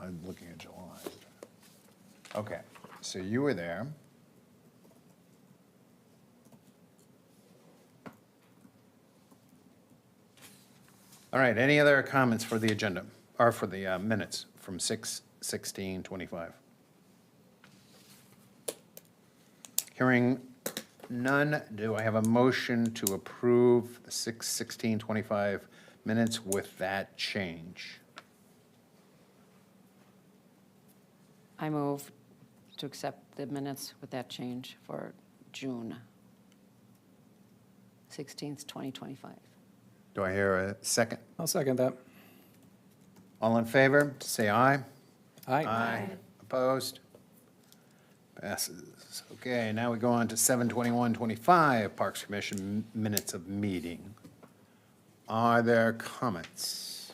I'm looking at July. Okay, so you were there. All right, any other comments for the agenda, or for the minutes from 6/16/25? Hearing none, do I have a motion to approve the 6/16/25 minutes with that change? I move to accept the minutes with that change for June 16th, 2025. Do I hear a second? I'll second that. All in favor, say aye. Aye. Opposed? Passes. Okay, now we go on to 7/21/25, Parks Commission minutes of meeting. Are there comments?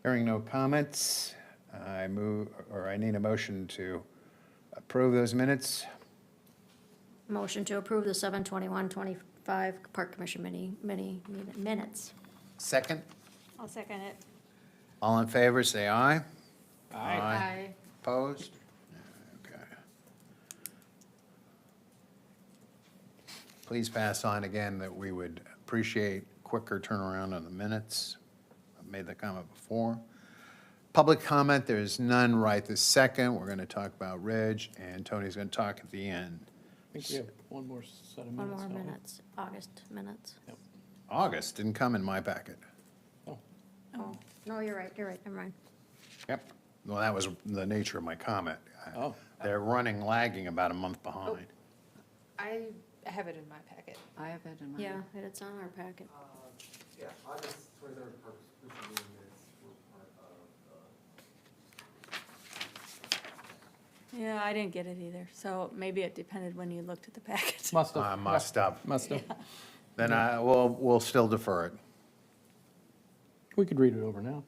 Hearing no comments, I need a motion to approve those minutes. Motion to approve the 7/21/25 Park Commission minutes. Second? I'll second it. All in favor, say aye. Aye. Opposed? Okay. Please pass on again that we would appreciate quicker turnaround on the minutes. I've made the comment before. Public comment, there's none right this second. We're going to talk about Ridge, and Tony's going to talk at the end. I think we have one more set of One minutes. more don't we? minutes, August minutes. August didn't come in my packet. Oh, Oh, no, you're right, never mind. Yep. Well, that was the nature of my comment. Oh. They're lagging about a month behind. I have it in my packet. I have it in my. Yeah, and it's on our packet. Yeah, August 23rd Parks Commission meeting minutes were part of, Yeah, I didn't get it either, so maybe it depended when you looked at the packet. must have. I must have. Must have. Then we'll still defer it. We could read it over now.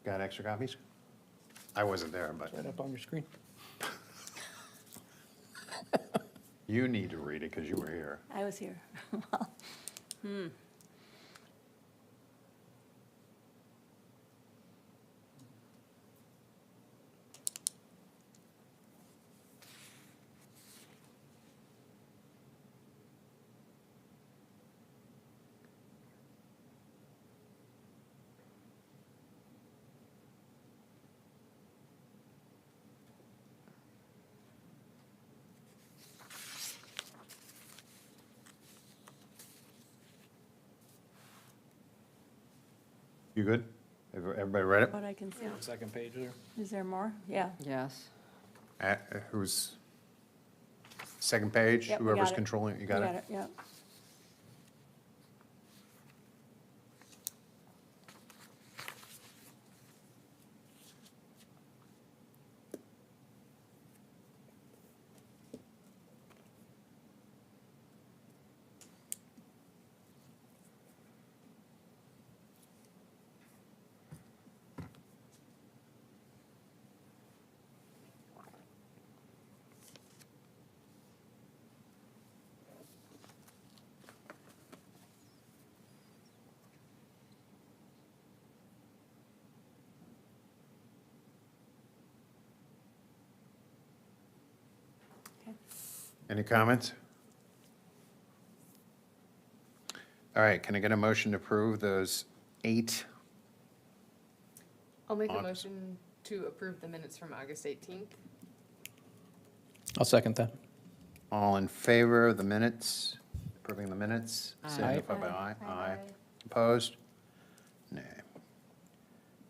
Got extra copies? I wasn't there, but Right up on your screen. you need to read it because you were here. I was here. You good? Everybody read it? What I can see. Second page there. Is there more? Yeah. Yes. Who's, second page? Yep, we got Whoever's it. controlling it, you We got it? yeah. Any comments? All right, can I get a motion to approve those 8? I'll make a August. motion to approve the minutes from August 18th. I'll second that. All in favor of the minutes, approving the minutes? Aye. Signify by aye. Aye. Aye. Opposed? Nay.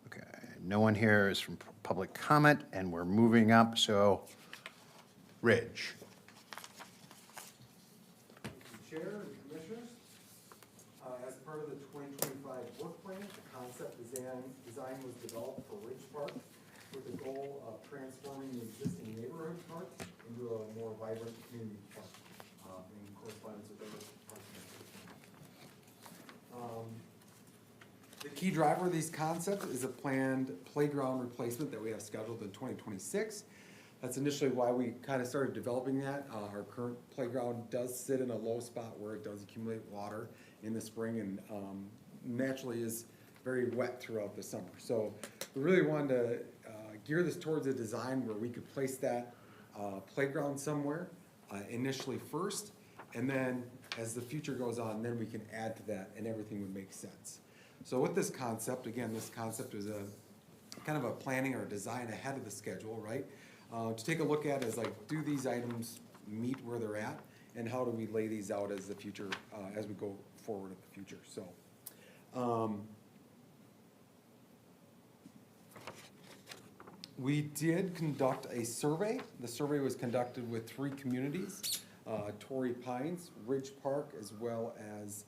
Okay, no one here is from public comment, and we're moving up, so Ridge. Chair and Commissioners. As part of the 2025 work plan, the concept design was developed for Ridge Park with the goal of transforming the existing neighborhood park into a more vibrant community park in correspondence with other park districts. The key driver of these concepts is a planned playground replacement that we have scheduled in 2026. That's initially why we kind of started developing that. Our current playground does sit in a low spot where it does accumulate water in the spring and naturally is very wet throughout the summer. So we really wanted to gear this towards a design where we could place that playground somewhere initially first, and then as the future goes on, then we can add to that and everything would make sense. So with this concept, again, this concept is a kind of a planning or design ahead of the schedule, right? To take a look at is like, do these items meet where they're at? And how do we lay these out as the future, as we go forward in the future? So, we did conduct a survey. The survey was conducted with 3 communities, Torrey Pines, Ridge Park, as well as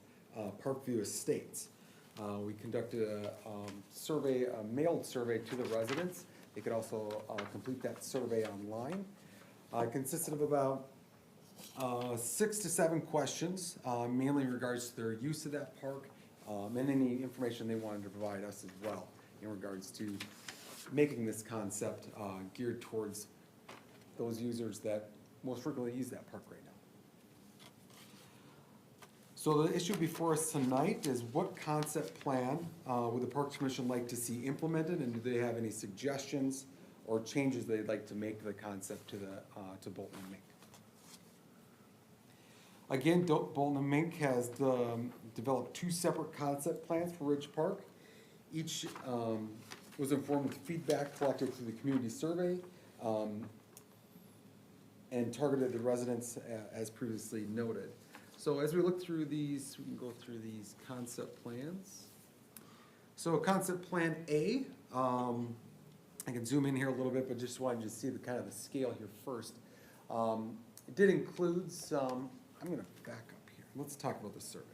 Parkview Estates. We conducted a survey, a mailed survey to the residents. They could also complete that survey online. It consisted of about 6 to 7 questions, mainly in regards to their use of that park, and any information they wanted to provide us as well in regards to making this concept geared towards those users that most frequently use that park right now. So the issue before us tonight is what concept plan would the Parks Commission like to see implemented, and do they have any suggestions or changes they'd like to make to the concept to Bolton and Mink? Again, Bolton and Mink has developed 2 separate concept plans for Ridge Park. Each was informed with feedback collected through the community survey and targeted the residents as previously noted. So as we look through these, we can go through these concept plans. So concept plan A, I can zoom in here a little bit, but just wanted you to see the kind of the scale here first. It did include some, I'm gonna back up here. Let's talk about the survey.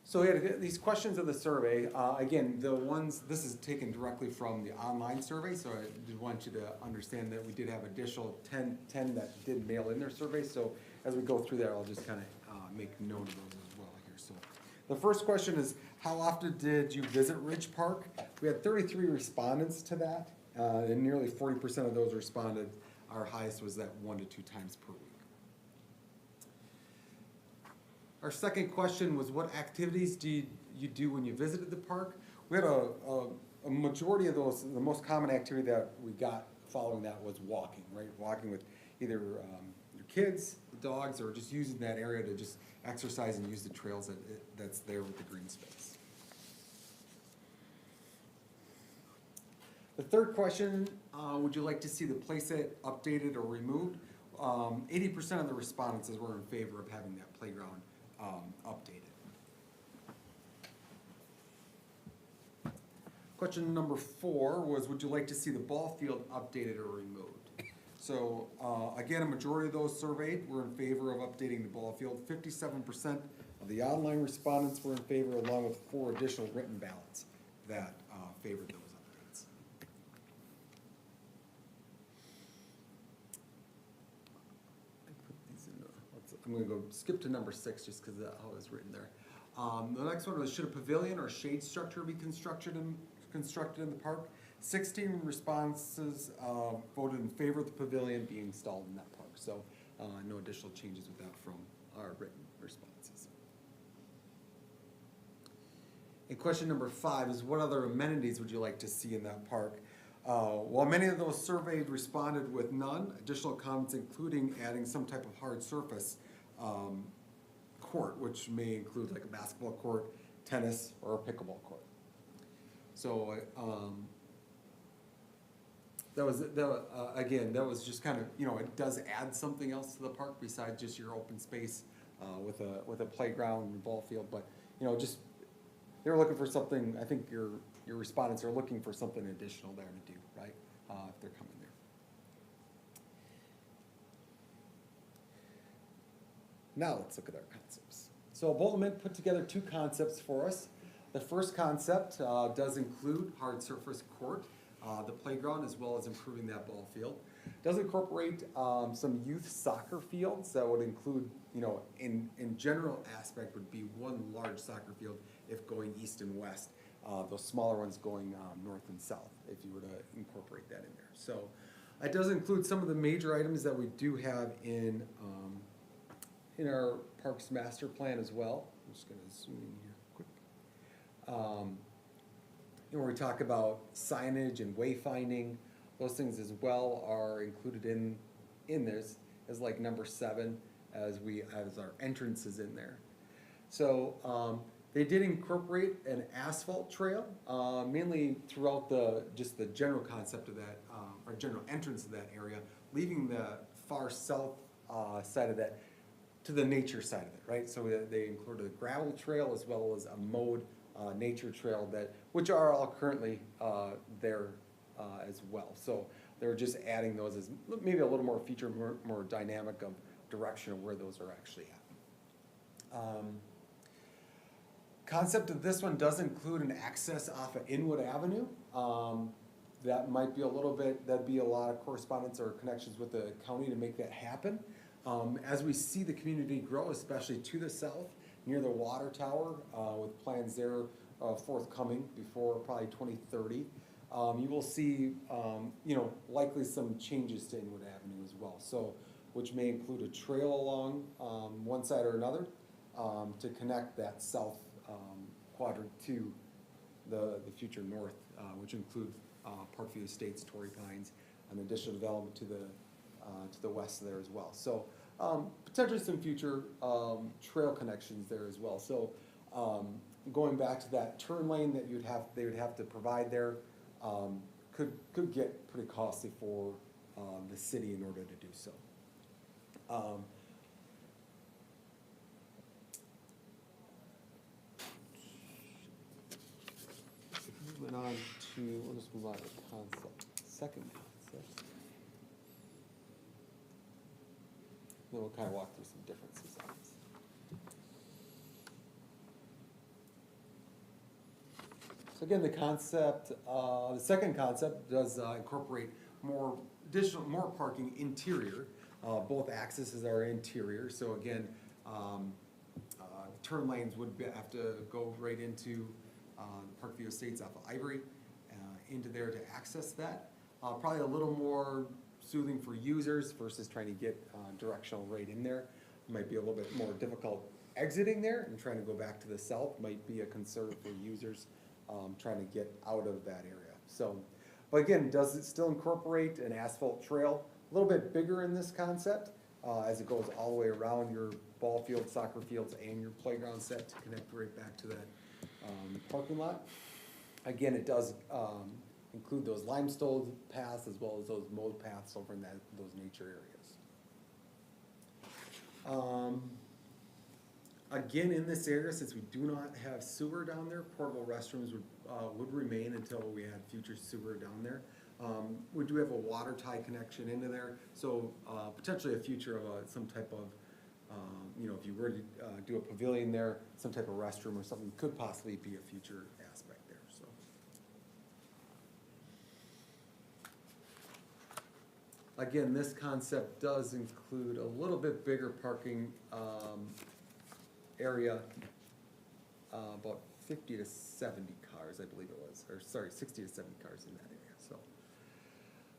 So we had these questions of the survey. Again, the ones, this is taken directly from the online survey, so I did want you to understand that we did have additional 10 that did mail in their survey. So as we go through that, I'll just kind of make note of those as well here. So the first question is, how often did you visit Ridge Park? We had 33 respondents to that, and nearly 40% of those responded. Our highest was that 1 to 2 times per week. Our second question was, what activities do you do when you visited the park? We had a majority of those, the most common activity that we got following that was walking, right? Walking with either your kids, the dogs, or just using that area to just exercise and use the trails that's there with the green space. The third question, would you like to see the playset updated or removed? 80% of the respondents were in favor of having that playground updated. Question number 4 was, would you like to see the ball field updated or removed? So again, a majority of those surveyed were in favor of updating the ball field. 57% of the online respondents were in favor, along with 4 additional written ballots that favored those updates. I'm gonna go skip to number 6 just because of how it was written there. The next one was, should a pavilion or shade structure be constructed in the park? 16 responses voted in favor of the pavilion being installed in that park. So no additional changes with that from our written responses. And question number 5 is, what other amenities would you like to see in that park? While many of those surveyed responded with none, additional comments including adding some type of hard surface court, which may include like a basketball court, tennis, or a pickleball court. So again, that was just kind of, it does add something else to the park besides just your open space with a playground and ball field. But just they're looking for something. I think your respondents are looking for something additional there to do, right? If they're coming there. Now let's look at our concepts. So Bolton Mink put together 2 concepts for us. The first concept does include hard surface court, the playground, as well as improving that ball field. Does incorporate some youth soccer fields that would include, in general aspect would be one large soccer field if going east and west. those smaller ones going north and south, if you were to incorporate that in there. So it does include some of the major items that we do have in our Parks Master Plan as well. I'm just gonna zoom in here quick. Where we talk about signage and wayfinding, those things as well are included in this as like number 7 as our entrances in there. So they did incorporate an asphalt trail, mainly throughout just the general concept of that, or general entrance of that area, leaving the far south side of that to the nature side of it, right? So they included a gravel trail as well as a mowed nature trail which are all currently there as well. So they're just adding those as maybe a little more feature, more dynamic of direction of where those are actually at. Concept of this one does include an access off of Inwood Avenue. That might be a little bit, that'd be a lot of correspondence or connections with the county to make that happen. As we see the community grow, especially to the south, near the water tower, with plans there forthcoming before probably 2030, you will see, likely some changes to Inwood Avenue as well. So, which may include a trail along one side or another to connect that south quadrant to the future north, which include Parkview Estates, Torrey Pines, and additional development to the west there as well. So potentially some future trail connections there as well. So going back to that turn lane that they would have to provide there could get pretty costly for the city in order to do so. Moving on to, we'll just move on to concept, second concept. Then we'll kind of walk through some differences on this. So again, the second concept does incorporate more parking interior. Both accesses are interior, so again, turn lanes would have to go right into Parkview Estates off of Ivory, into there to access that. Probably a little more soothing for users versus trying to get directional right in there. Might be a little bit more difficult exiting there, and trying to go back to the south might be a concern for users trying to get out of that area. So, but again, does it still incorporate an asphalt trail? A little bit bigger in this concept, as it goes all the way around your ball field, soccer fields, and your playground set to connect right back to that parking lot. Again, it does include those limestone paths as well as those mowed paths over in those nature areas. Again, in this area, since we do not have sewer down there, portable restrooms would remain until we had future sewer down there. We do have a water tie connection into there, so potentially a future of some type of, if you were to do a pavilion there, some type of restroom or something could possibly be a future aspect there, so. Again, this concept does include a little bit bigger parking area, about 50 to 70 cars, I believe it was, or sorry, 60 to 70 cars in that area, so.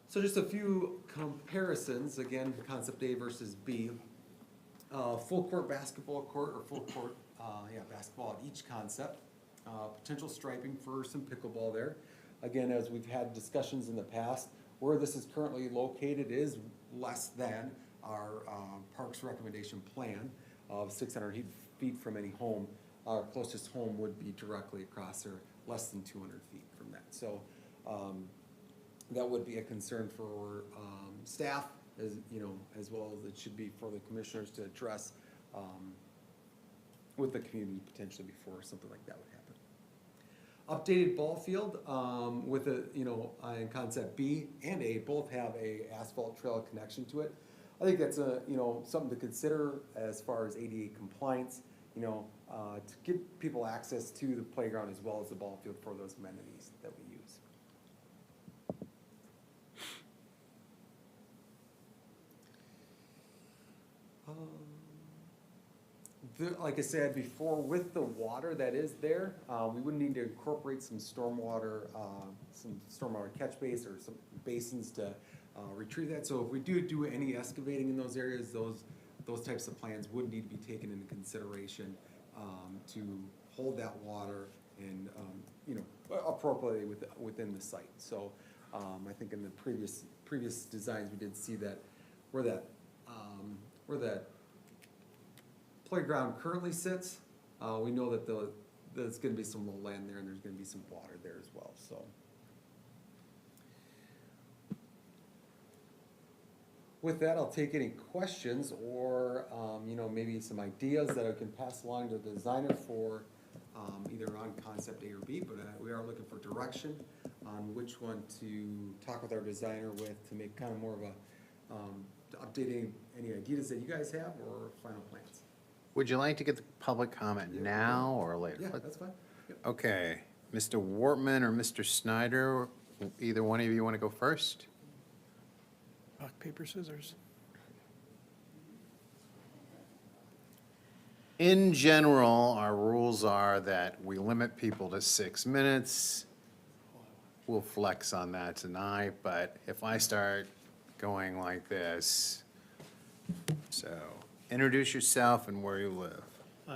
So just a few comparisons, again, concept A versus B. Full court basketball court, or full court, basketball at each concept. Potential striping for some pickleball there. Again, as we've had discussions in the past, where this is currently located is less than our parks recommendation plan of 600 feet from any home. Our closest home would be directly across there, less than 200 feet from that. So that would be a concern for staff, as well as it should be for the commissioners to address with the community potentially before something like that would happen. Updated ball field with in concept B and A both have a asphalt trail connection to it. I think that's something to consider as far as ADA compliance, to give people access to the playground as well as the ball field for those amenities that we use. Like I said before, with the water that is there, we would need to incorporate some stormwater catch base or some basins to retrieve that. So if we do any excavating in those areas, those types of plans would need to be taken into consideration to hold that water and, appropriately within the site. So I think in the previous designs, we did see that where that playground currently sits, we know that there's gonna be some low land there and there's gonna be some water there as well, so. With that, I'll take any questions or, maybe some ideas that I can pass along to the designer for, either on concept A or B, but we are looking for direction on which one to talk with our designer with to make kind of more of a, updating any ideas that you guys have or final plans. Would you like to get the public comment now or later? Yeah, that's fine. Yep. Okay, Mr. Wortman or Mr. Snyder, either one of you want to go first? Rock, paper, scissors. In general, our rules are that we limit people to 6 minutes. We'll flex on that tonight, but if I start going like this, so introduce yourself and where you live.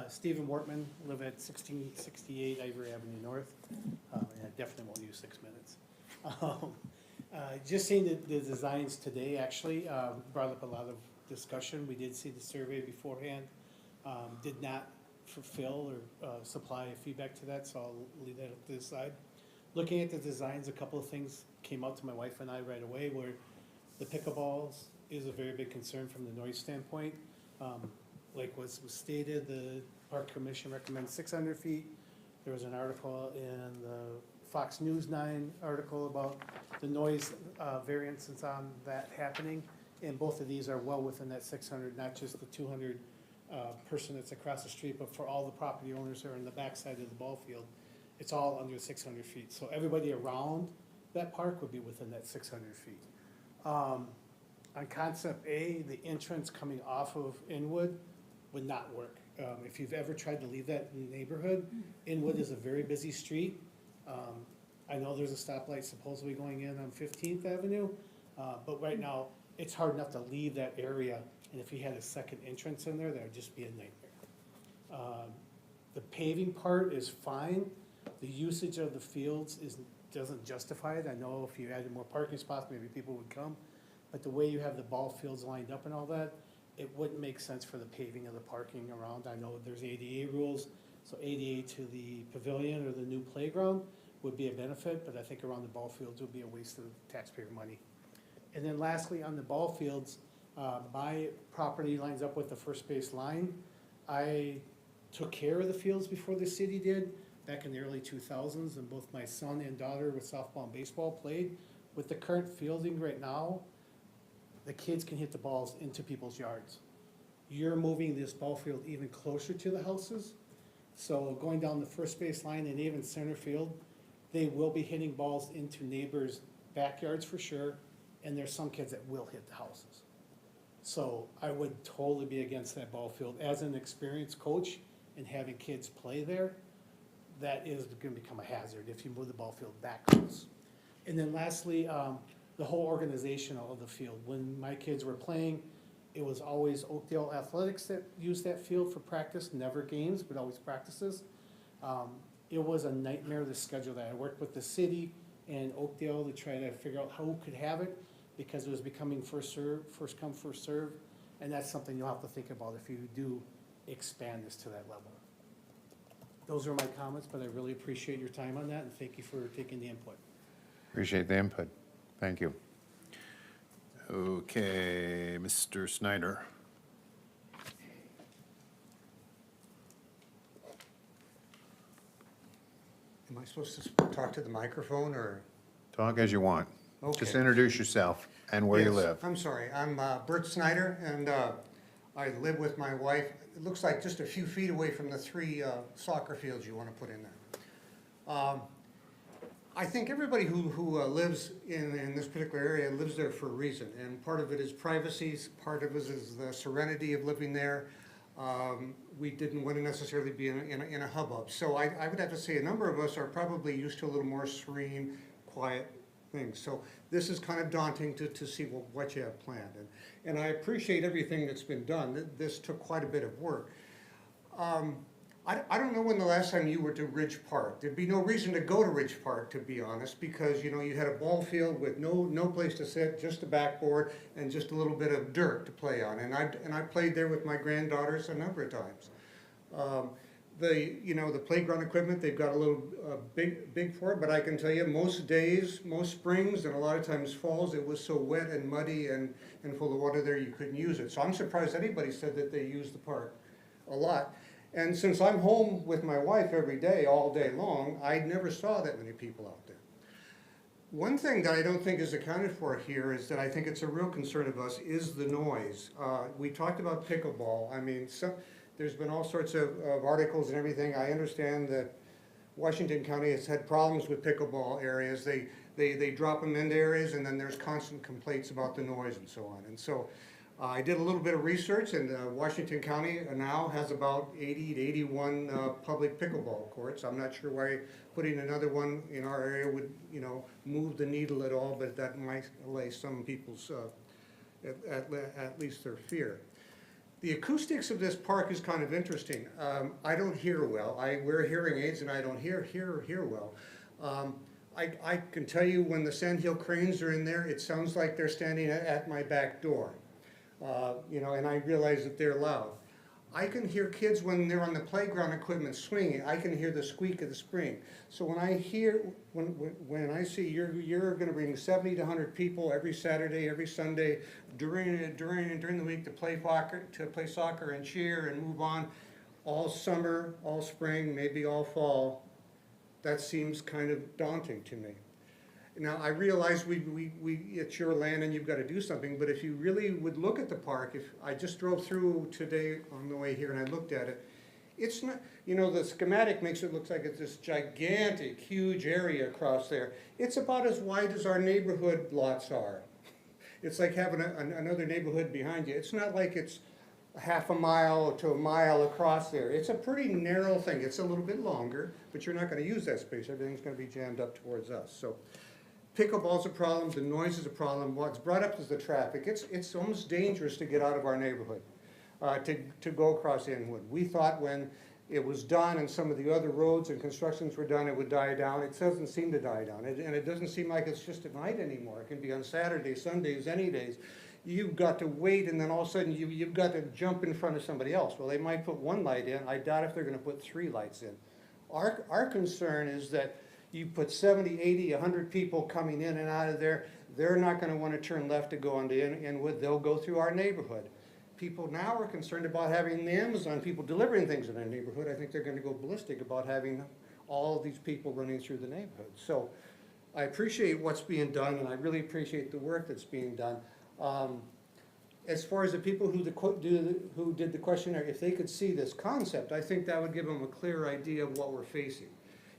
Stephen Wortman, live at 1668 Ivory Avenue North, and I definitely won't use 6 minutes. Just seeing the designs today, actually, brought up a lot of discussion. We did see the survey beforehand, did not fulfill or supply feedback to that, so I'll leave that up to the side. Looking at the designs, a couple of things came out to my wife and I right away, where the pickleballs is a very big concern from the noise standpoint. Like was stated, the Park Commission recommends 600 feet. There was an article in the Fox News 9 article about the noise variances on that happening. And both of these are well within that 600, not just the 200 person that's across the street, but for all the property owners that are in the backside of the ball field, it's all under 600 feet. So everybody around that park would be within that 600 feet. On concept A, the entrance coming off of Inwood would not work. If you've ever tried to leave that neighborhood, Inwood is a very busy street. I know there's a stoplight supposedly going in on 15th Avenue, but right now, it's hard enough to leave that area, and if you had a second entrance in there, that would just be a nightmare. The paving part is fine. The usage of the fields doesn't justify it. I know if you added more parking spots, maybe people would come. But the way you have the ball fields lined up and all that, it wouldn't make sense for the paving of the parking around. I know there's ADA rules, so ADA to the pavilion or the new playground would be a benefit, but I think around the ball fields would be a waste of taxpayer money. And then lastly, on the ball fields, my property lines up with the first base line. I took care of the fields before the city did, back in the early 2000s, and both my son and daughter with softball and baseball played. With the current fielding right now, the kids can hit the balls into people's yards. You're moving this ball field even closer to the houses, so going down the first base line and even center field, they will be hitting balls into neighbors' backyards for sure, and there's some kids that will hit the houses. So I would totally be against that ball field. As an experienced coach and having kids play there, that is gonna become a hazard if you move the ball field back close. And then lastly, the whole organization of the field. When my kids were playing, it was always Oakdale Athletics that used that field for practice, never games, but always practices. It was a nightmare to schedule that. I worked with the city and Oakdale to try to figure out who could have it, because it was becoming first come, first serve, and that's something you'll have to think about if you do expand this to that level. Those are my comments, but I really appreciate your time on that, and thank you for taking the input. Appreciate the input. Thank you. Okay, Mr. Snyder. Am I supposed to talk to the microphone or? Talk as you want. Just Okay. introduce yourself and where you Yes, live. I'm sorry, I'm Bert Snyder, and I live with my wife. It looks like just a few feet away from the 3 soccer fields you want to put in there. I think everybody who lives in this particular area lives there for a reason, and part of it is privacy, part of it is the serenity of living there. We didn't want to necessarily be in a hubbub. So I would have to say a number of us are probably used to a little more serene, quiet things. So this is kind of daunting to see what you have planned. And I appreciate everything that's been done. This took quite a bit of work. I don't know when the last time you were to Ridge Park. There'd be no reason to go to Ridge Park, to be honest, because, you know, you had a ball field with no place to sit, just a backboard and just a little bit of dirt to play on. And I played there with my granddaughters a number of times. The playground equipment, they've got a little big for it, but I can tell you, most days, most springs, and a lot of times falls, it was so wet and muddy and full of water there, you couldn't use it. So I'm surprised anybody said that they used the park a lot. And since I'm home with my wife every day, all day long, I never saw that many people out there. One thing that I don't think is accounted for here is that I think it's a real concern of us is the noise. We talked about pickleball. I mean, there's been all sorts of articles and everything. I understand that Washington County has had problems with pickleball areas. They drop them into areas and then there's constant complaints about the noise and so on. And so I did a little bit of research, and Washington County now has about 80 to 81 public pickleball courts. I'm not sure why putting another one in our area would, you know, move the needle at all, but that might allay some people's, at least their fear. The acoustics of this park is kind of interesting. I don't hear well. I wear hearing aids, and I don't hear well. I can tell you when the sandhill cranes are in there, it sounds like they're standing at my back door. And I realize that they're loud. I can hear kids when they're on the playground equipment swinging. I can hear the squeak of the spring. So when I see you're going to bring 70 to 100 people every Saturday, every Sunday during the week to play soccer and cheer and move on all summer, all spring, maybe all fall, that seems kind of daunting to me. Now, I realize it's your land and you've got to do something, but if you really would look at the park, if I just drove through today on the way here and I looked at it, it's not, the schematic makes it look like it's this gigantic, huge area across there. It's about as wide as our neighborhood lots are. It's like having another neighborhood behind you. It's not like it's half a mile to a mile across there. It's a pretty narrow thing. It's a little bit longer, but you're not going to use that space. Everything's going to be jammed up towards us. So. Pickleball's a problem, the noise is a problem. What's brought up is the traffic. It's almost dangerous to get out of our neighborhood, to go across Inwood. We thought when it was done and some of the other roads and constructions were done, it would die down. It doesn't seem to die down. And it doesn't seem like it's just at night anymore. It can be on Saturdays, Sundays, any days. You've got to wait, and then all of a sudden you've got to jump in front of somebody else. Well, they might put one light in. I doubt if they're going to put 3 lights in. Our concern is that you put 70, 80, 100 people coming in and out of there, they're not going to want to turn left to go onto Inwood. They'll go through our neighborhood. People now are concerned about having the Amazon people delivering things in their neighborhood. I think they're going to go ballistic about having all of these people running through the neighborhood. So I appreciate what's being done, and I really appreciate the work that's being done. As far as the people who did the questionnaire, if they could see this concept, I think that would give them a clear idea of what we're facing.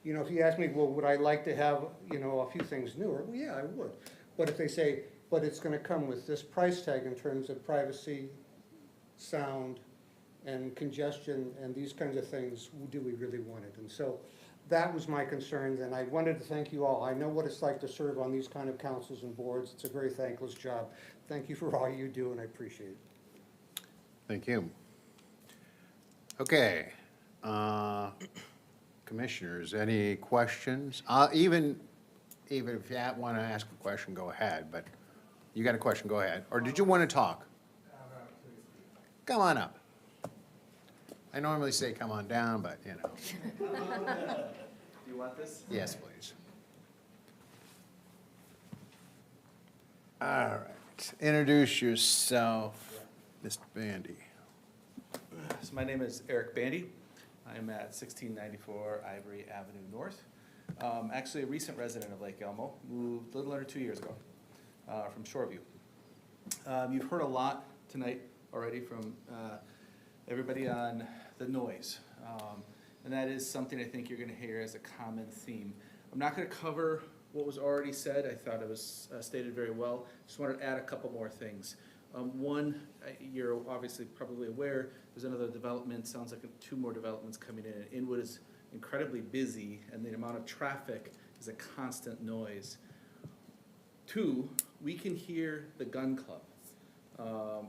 If you ask me, well, would I like to have, a few things newer? Well, yeah, I would. But if they say, but it's going to come with this price tag in terms of privacy, sound, and congestion, and these kinds of things, do we really want it? And so that was my concern, and I wanted to thank you all. I know what it's like to serve on these kind of councils and boards. It's a very thankless job. Thank you for all you do, and I appreciate it. Thank you. Okay. Commissioners, any questions? Even if you want to ask a question, go ahead, but you got a question, go ahead. Or did you want to talk? Come on up. I normally say come on down, but Do you want this? Yes, please. All right, introduce yourself, Mr. Bandy. So my name is Eric Bandy. I'm at 1694 Ivory Avenue North. Actually a recent resident of Lake Elmo, moved a little under 2 years ago from Shoreview. You've heard a lot tonight already from everybody on the noise. And that is something I think you're going to hear as a common theme. I'm not going to cover what was already said. I thought it was stated very well. Just wanted to add a couple more things. One, you're obviously probably aware, there's another development, sounds like two more developments coming in. Inwood is incredibly busy, and the amount of traffic is a constant noise. Two, we can hear the gun club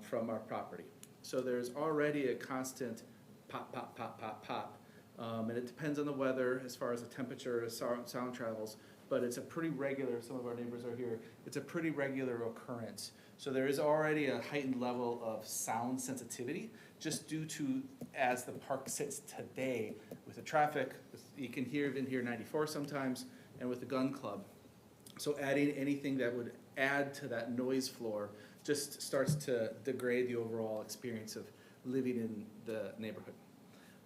from our property. So there's already a constant pop, pop, pop, pop, pop. And it depends on the weather as far as the temperature, as sound travels, but it's a pretty regular, some of our neighbors are here, it's a pretty regular occurrence. So there is already a heightened level of sound sensitivity, just due to, as the park sits today, with the traffic, you can even hear 94 sometimes, and with the gun club. So adding anything that would add to that noise floor just starts to degrade the overall experience of living in the neighborhood.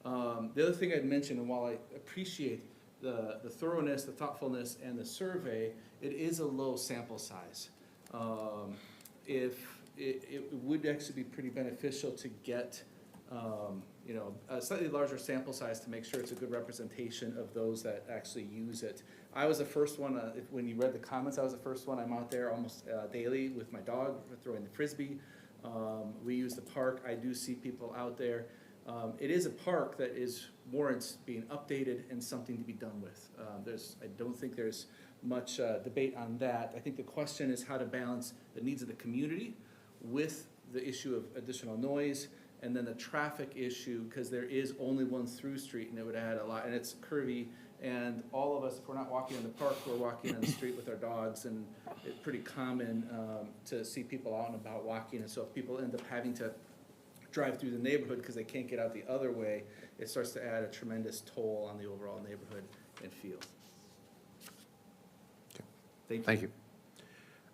The other thing I'd mention, and while I appreciate the thoroughness, the thoughtfulness, and the survey, it is a low sample size. If it would actually be pretty beneficial to get a slightly larger sample size to make sure it's a good representation of those that actually use it. I was the first one, when you read the comments, I was the first one. I'm out there almost daily with my dog, throwing the Frisbee. We use the park. I do see people out there. It is a park that warrants being updated and something to be done with. I don't think there's much debate on that. I think the question is how to balance the needs of the community with the issue of additional noise, and then the traffic issue, because there is only one through street, and it would add a lot, and it's curvy, and all of us, if we're not walking in the park, we're walking on the street with our dogs, and it's pretty common to see people out and about walking, and so if people end up having to drive through the neighborhood because they can't get out the other way, it starts to add a tremendous toll on the overall neighborhood and feel. Thank you.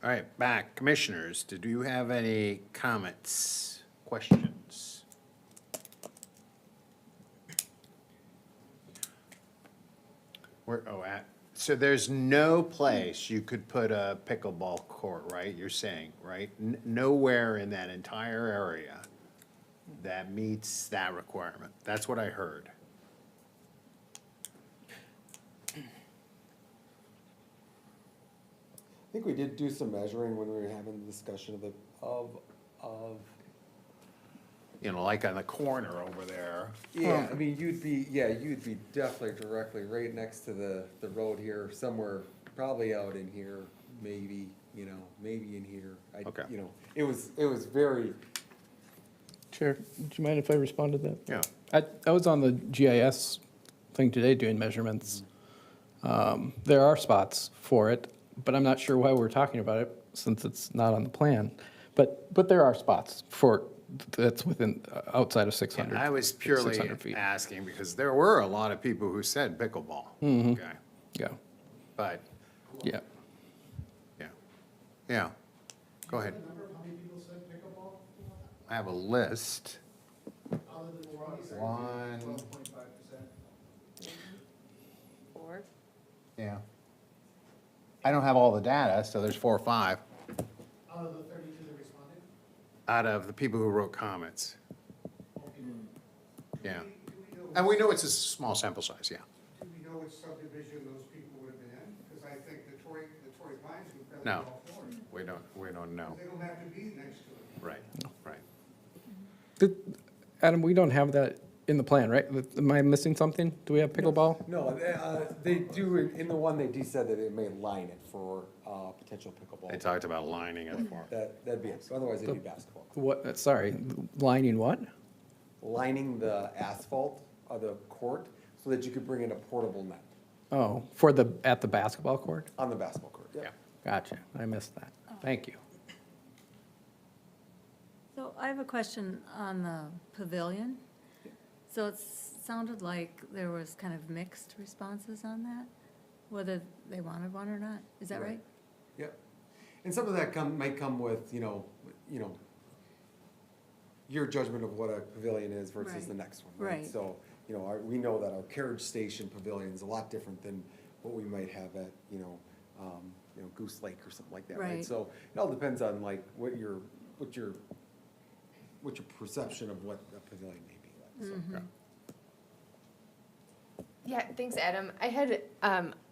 All right, back. Commissioners, did you have any comments, questions? So there's no place you could put a pickleball court, right? You're saying, right? Nowhere in that entire area that meets that requirement. That's what I heard. I think we did do some measuring when we were having the discussion of Like on the corner over there. yeah, I mean, you'd be definitely directly right next to the road here, somewhere, probably out in here, maybe in here. Okay. It was very, Chair, do you mind if I respond to that? Yeah. I was on the GIS thing today doing measurements. There are spots for it, but I'm not sure why we're talking about it since it's not on the plan. But there are spots that's within, outside of 600. And I was purely 600 feet. asking because there were a lot of people who said pickleball. Mm-hmm. Okay, Yeah, but, yeah. yeah. Go ahead. I have a list. One, 4. yeah. I don't have all the data, so there's 4 or 5. Out of the 32 that responded? Out of the people who wrote comments. Yeah. And we know it's a small sample size, yeah. Do we know which subdivision those people would have been in? Because I think the Torrey Pines would probably be No. all for it. We don't know. They don't have to be next to it. Right, right. Adam, we don't have that in the plan, right? Am I missing something? Do we have pickleball? no, they do, in the one, they said that it may line it for potential They pickleball. talked about lining it for. That'd be it, otherwise it'd be basketball. What, sorry, lining what? Lining the asphalt of the court so that you could bring in a portable net Oh, at the basketball court? on the basketball court, yeah. Gotcha, I missed that. Thank you. So I have a question on the pavilion. So it sounded like there was kind of mixed responses on that, whether they wanted one or not. Is that right? Yep. And some of that might come with, your judgment of what a pavilion is versus Right. the next one. Right. So, we know that our carriage station pavilion is a lot different than what we might have at, Goose Lake or something like that, right? Right. So it all depends on like what your perception of what a pavilion may be like, so. Mm-hmm. Yeah, thanks, Adam. I had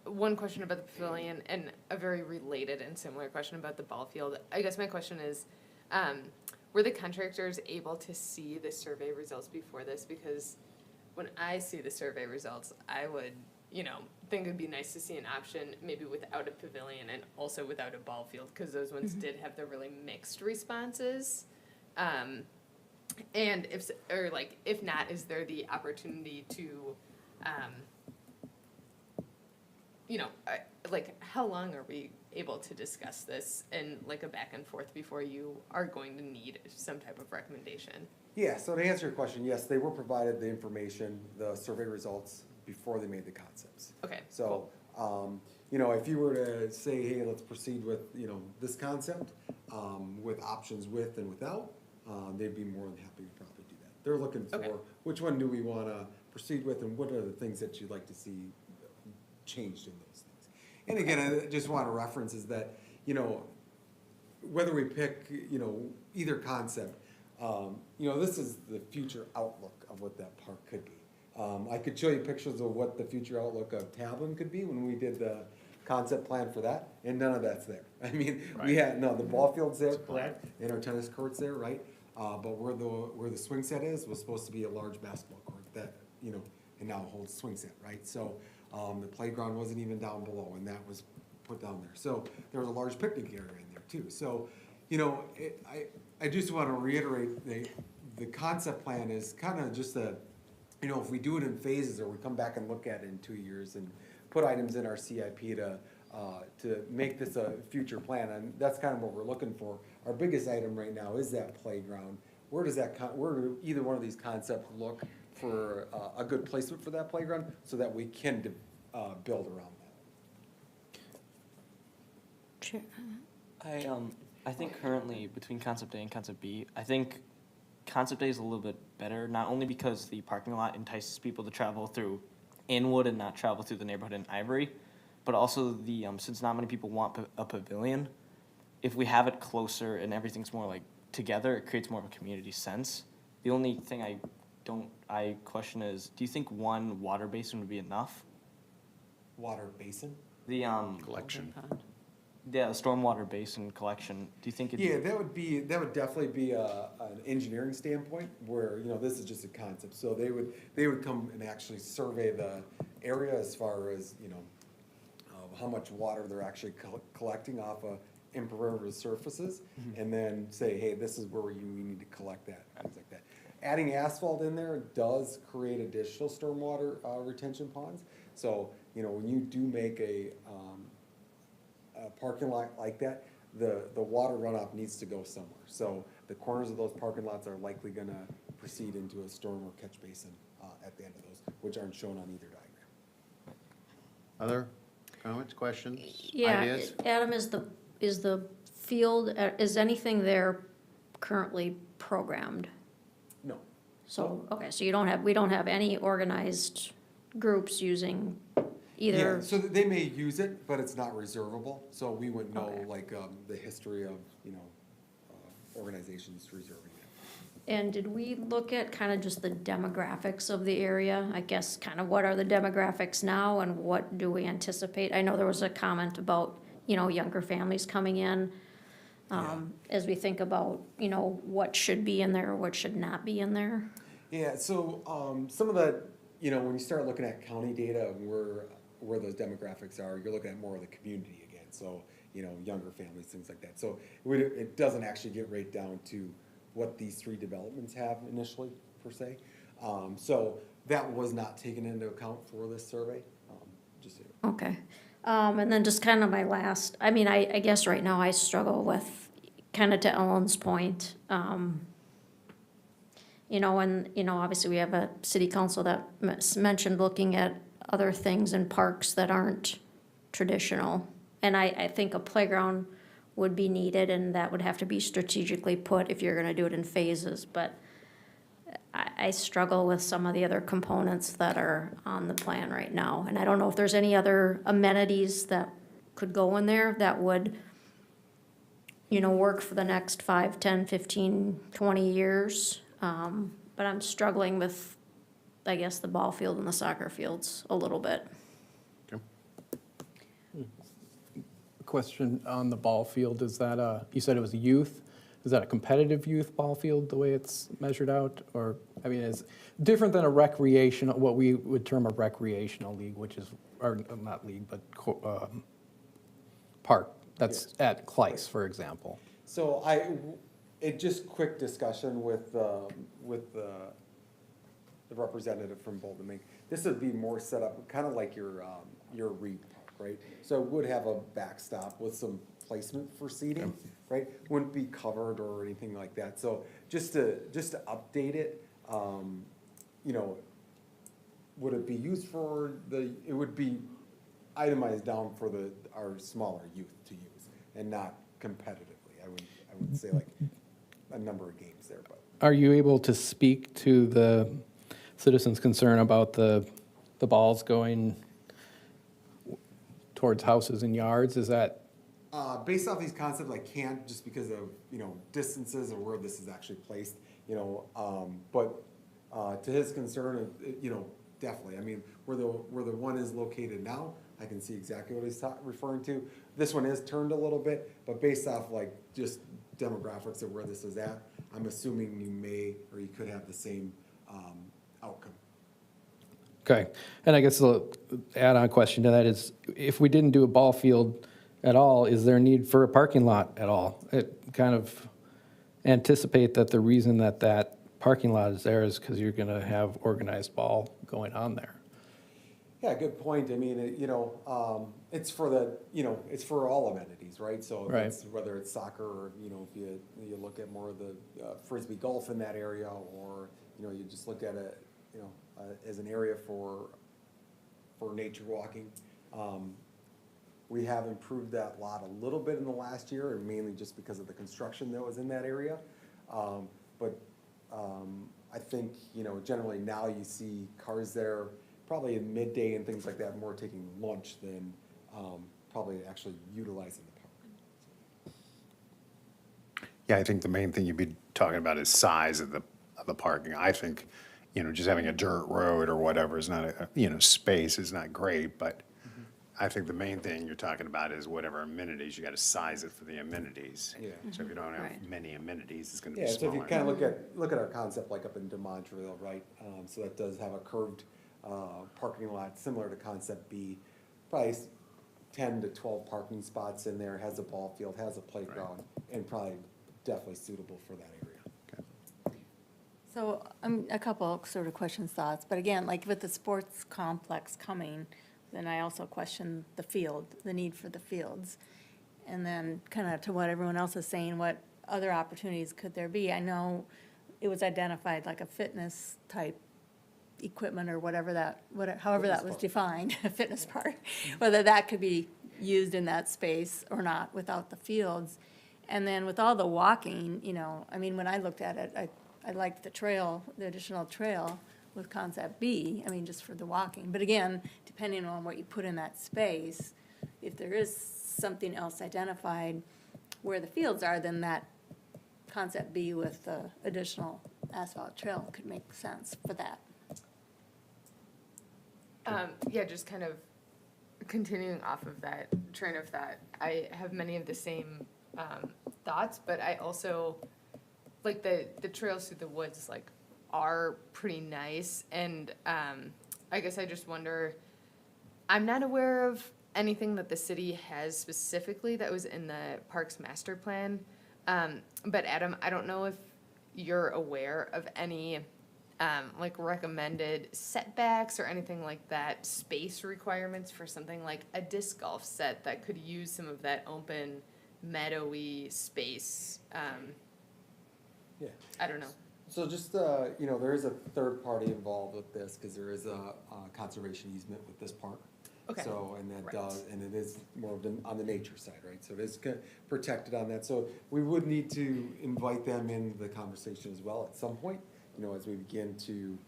one question about the pavilion and a very related and similar question about the ball field. I guess my question is, were the contractors able to see the survey results before this? Because when I see the survey results, I would, think it'd be nice to see an option maybe without a pavilion and also without a ball field, because those ones did have the really mixed responses. And if not, is there the opportunity to, how long are we able to discuss this in like a back and forth before you are going to need some type of recommendation? Yeah, so to answer your question, yes, they were provided the information, the survey results, before they made the concepts. Okay, So, if you were to say, hey, let's proceed with, this concept, with options with and without, they'd be more than happy to probably do that. They're looking Okay. for, which one do we wanna proceed with, and what are the things that you'd like to see changed in those things? And again, I just wanna reference is that, whether we pick, either concept, this is the future outlook of what that park could be. I could show you pictures of what the future outlook of Tablin could be when we did the concept plan for that, and none of that's there. I mean, we had, the ball field's there, correct, and our tennis court's there, right? But where the swing set is, was supposed to be a large basketball court that, and now holds swing set, right? So, the playground wasn't even down below, and that was put down there. So, there was a large picnic area in there too. So, I just wanna reiterate, the concept plan is kinda just if we do it in phases, or we come back and look at it in 2 years and put items in our CIP to make this a future plan, and that's kind of what we're looking for. Our biggest item right now is that playground. Where do either one of these concepts look for a good placement for that playground, so that we can build around that? Sure. I think currently between concept A and concept B, I think concept A is a little bit better, not only because the parking lot entices people to travel through Inwood and not travel through the neighborhood in Ivory, but also since not many people want a pavilion, if we have it closer and everything's more like together, it creates more of a community sense. The only thing I question is, do you think one water basin would be enough? Water basin? The Collection. Pond. yeah, the stormwater basin collection. Do you think Yeah, that would definitely be an engineering standpoint, where, this is just a concept. So they would come and actually survey the area as far as, how much water they're actually collecting off of impervious surfaces, and then say, hey, this is where we need to collect that, things like that. Adding asphalt in there does create additional stormwater retention ponds. So, when you do make a parking lot like that, the water runoff needs to go somewhere. So the corners of those parking lots are likely gonna proceed into a storm or catch basin at the end of those, which aren't shown on either diagram. Other comments, questions, Yeah, ideas? Adam, is the field, is anything there currently programmed? No. So, okay, so we don't have any organized groups using Yeah, either, so they may use it, but it's not reservable, so we wouldn't know, Okay. like, the history of, organizations reserving it. and did we look at kind of just the demographics of the area? I guess kind of what are the demographics now and what do we anticipate? I know there was a comment about, younger families coming in. As we think about, what should be in there, what should not be in there. Yeah, so, some of the, when you start looking at county data, where those demographics are, you're looking at more of the community again, so, younger families, things like that. So it doesn't actually get right down to what these 3 developments have initially, per se. So that was not taken into account for this survey, just so. Okay, and then just kind of my last, I guess right now I struggle with, kind of to Ellen's point, and, obviously we have a city council that mentioned looking at other things in parks that aren't traditional. And I think a playground would be needed, and that would have to be strategically put if you're gonna do it in phases, but I struggle with some of the other components that are on the plan right now. And I don't know if there's any other amenities that could go in there that would, work for the next 5, 10, 15, 20 years. But I'm struggling with, I guess, the ball field and the soccer fields a little bit. Question on the ball field, is that, you said it was youth, is that a competitive youth ball field, the way it's measured out? Or, I mean, is different than a recreational, what we would term a recreational league, which is, or not league, but park, that's at Cleiss, for example. So just quick discussion with the representative from Bolton. I mean, this would be more set up, kind of like your REIT, right? So it would have a backstop with some placement for seating, right? Wouldn't be covered or anything like that. So just to update it, you know, would it be used for it would be itemized down for our smaller youth to use and not competitively. I would say like a number of games there, but. Are you able to speak to the citizens' concern about the balls going towards houses and yards? Is that, Based off these concepts, I can't just because of, you know, distances or where this is actually placed, you know, but to his concern, you know, definitely. I mean, where the one is located now, I can see exactly what he's referring to. This one is turned a little bit, but based off like just demographics of where this is at, I'm assuming you may, or you could have the same outcome. okay. And I guess the add-on question to that is, if we didn't do a ball field at all, is there a need for a parking lot at all? It kind of anticipate that the reason that parking lot is there is because you're gonna have organized ball going on there. Yeah, good point. I mean, you know, it's for it's for all amenities, right? So if Right. it's, whether it's soccer or, you know, if you look at more of the Frisbee golf in that area, or, you know, you just look at it, you know, as an area for nature walking. We have improved that lot a little bit in the last year, and mainly just because of the construction that was in that area. But I think, you know, generally now you see cars there probably in midday and things like that, more taking lunch than probably actually utilizing the park. Yeah, I think the main thing you'd be talking about is size of the parking. I think, you know, just having a dirt road or whatever is not, space is not great, but I think the main thing you're talking about is whatever amenities, you gotta size it for the amenities. Yeah. So if you don't have Right. many amenities, it's gonna be Yeah, so if you smaller. kind of look at our concept like up in Demontreville, right? So that does have a curved parking lot, similar to concept B. Probably 10 to 12 parking spots in there, has a ball field, has a playground, and probably definitely suitable for that area. So, a couple sort of questions, thoughts, but again, like with the sports complex coming, then I also question the field, the need for the fields. And then kind of to what everyone else is saying, what other opportunities could there be? I know it was identified like a fitness type equipment or however that was defined, a fitness park, whether that could be used in that space or not without the fields. And then with all the walking, you know, I mean, when I looked at it, I liked the trail, the additional trail with concept B, I mean, just for the walking. But again, depending on what you put in that space, if there is something else identified where the fields are, then that concept B with the additional asphalt trail could make sense for that. Yeah, just kind of continuing off of that train of thought, I have many of the same thoughts, but I also, like the trails through the woods, like, are pretty nice, and I guess I just wonder, I'm not aware of anything that the city has specifically that was in the Parks Master Plan, but Adam, I don't know if you're aware of any like recommended setbacks or anything like that, space requirements for something like a disc golf set that could use some of that open meadowy space. Yeah. I don't know. So just, you know, there is a third party involved with this, because there is a conservation easement with this park. Okay. So, and that Right. does, and it is more of on the nature side, right? So it is protected on that. So we would need to invite them in the conversation as well at some point, you know, as we begin to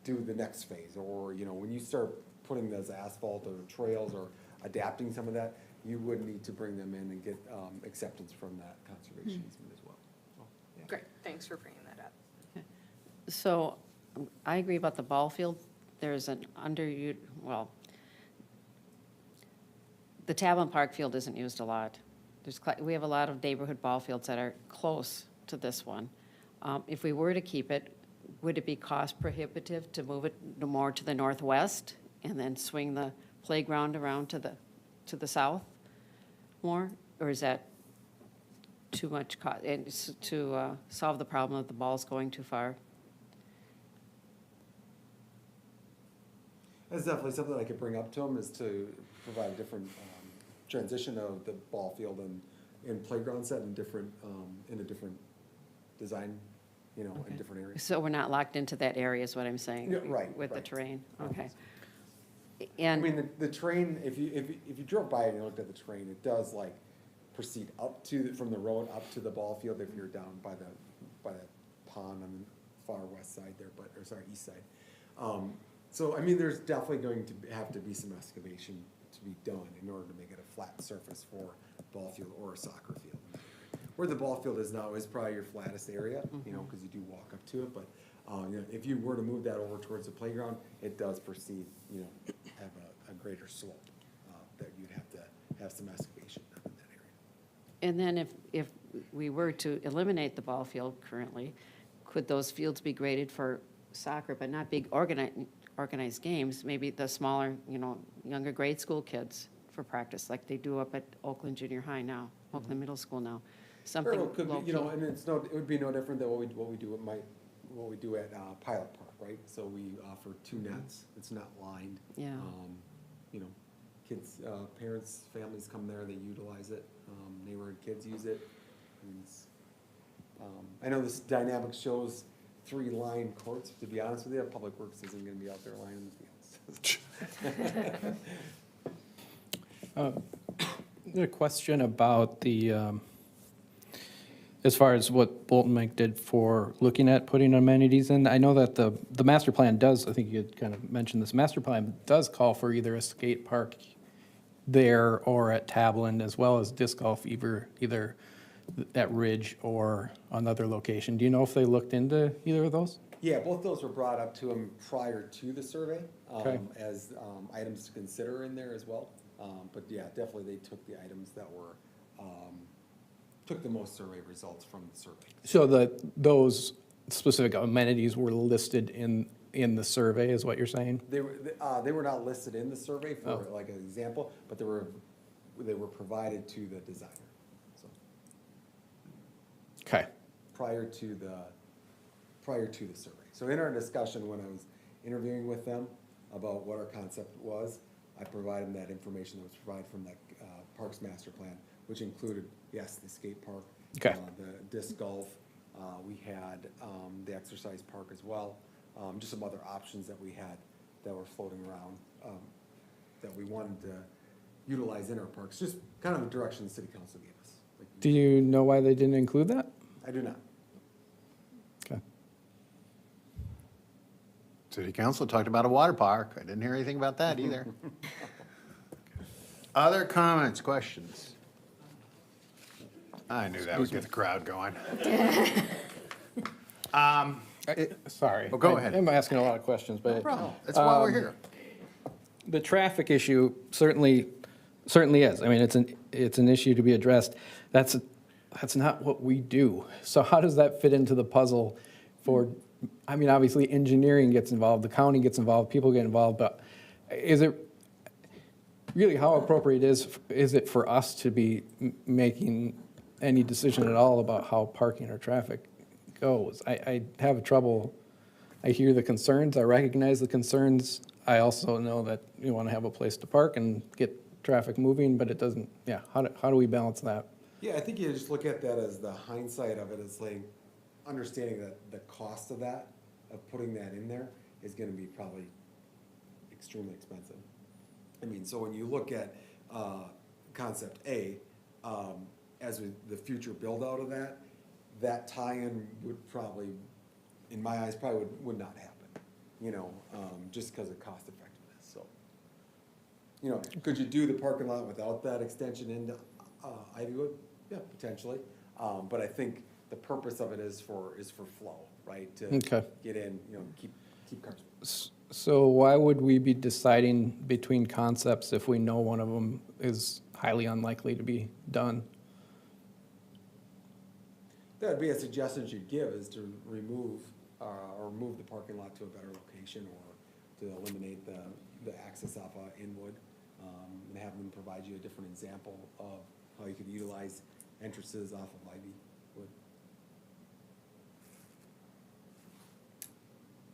do the next phase. Or, you know, when you start putting those asphalt or trails or adapting some of that, you would need to bring them in and get acceptance from that conservation easement as well. So, yeah. Great, thanks for bringing that up. So I agree about the ball field. There's an the Tablin Park field isn't used a lot. we have a lot of neighborhood ball fields that are close to this one. If we were to keep it, would it be cost prohibitive to move it more to the northwest and then swing the playground around to the south more? Or is that too much cost, and to solve the problem of the balls going too far? That's definitely something I could bring up to them, is to provide a different transition of the ball field and playground set in a different design, in different areas. So we're not locked into that area is what I'm saying? Yeah, right, With the right. terrain, okay. I And, mean, the terrain, if you drove by it and you looked at the terrain, it does like proceed from the road up to the ball field if you're down by the pond on the far west side there, east side. So, I mean, there's definitely going to have to be some excavation to be done in order to make it a flat surface for a ball field or a soccer field. Where the ball field is now is probably your flattest area, because you do walk up to it, but, if you were to move that over towards the playground, it does proceed, have a greater slope, that you'd have to have some excavation done in that area. and then if we were to eliminate the ball field currently, could those fields be graded for soccer, but not big organized games? Maybe the smaller, younger grade school kids for practice, like they do up at Oakland Junior High now, Oakland Middle School now. Something Or it could low be, key. and it would be no different than what we do at Pilot Park, right? So we offer 2 nets, it's not lined. Yeah. Kids, parents, families come there, they utilize it, neighborhood kids use it. And it's, I know this dynamic shows 3 line courts, to be honest with you, Public Works isn't gonna be out there lining the fields. A question about the, as far as what Bolton Mike did for looking at putting amenities in. I know that the master plan does, I think you had kind of mentioned this, master plan does call for either a skate park there or at Tabland, as well as disc golf, either at Ridge or another location. Do you know if they looked into either of those? Yeah, both those were brought up to him prior to the survey, Okay. as items to consider in there as well. But yeah, definitely they took the items that were, took the most survey results from the survey. So those specific amenities were listed in the survey, is what you're saying? They were not listed in the survey for Oh. like an example, but they were provided to the designer, so, Okay. prior to the survey. So in our discussion, when I was interviewing with them about what our concept was, I provided them that information that was provided from that Parks Master Plan, which included, yes, the skate park, Okay. the disc golf, we had the exercise park as well, just some other options that we had that were floating around, that we wanted to utilize in our parks, just kind of the direction the city council gave us. Do you know why they didn't include that? I do not. Okay. City Council talked about a water park. I didn't hear anything about that either. Other comments, questions? I knew that would get the crowd going. Sorry. Oh, go ahead. I'm asking a lot of questions, but. No problem. That's why we're here. The traffic issue certainly is. I mean, it's an issue to be addressed. That's not what we do. So how does that fit into the puzzle for, I mean, obviously engineering gets involved, the county gets involved, people get involved, but is it, really how appropriate is it for us to be making any decision at all about how parking or traffic goes? I have trouble, I hear the concerns, I recognize the concerns. I also know that you want to have a place to park and get traffic moving, but it doesn't, how do we balance that? Yeah, I think you just look at that as the hindsight of it, as like understanding that the cost of that, of putting that in there, is gonna be probably extremely expensive. I mean, so when you look at concept A, as with the future build out of that tie-in would probably, in my eyes, probably would not happen, just because of cost effectiveness, so. Could you do the parking lot without that extension into Ivywood? Yeah, potentially, but I think the purpose of it is for flow, right? To Okay. get in, keep cars. So why would we be deciding between concepts if we know one of them is highly unlikely to be done? That'd be a suggestion she'd give, is to remove, or move the parking lot to a better location, or to eliminate the access off Inwood, and have them provide you a different example of how you could utilize entrances off of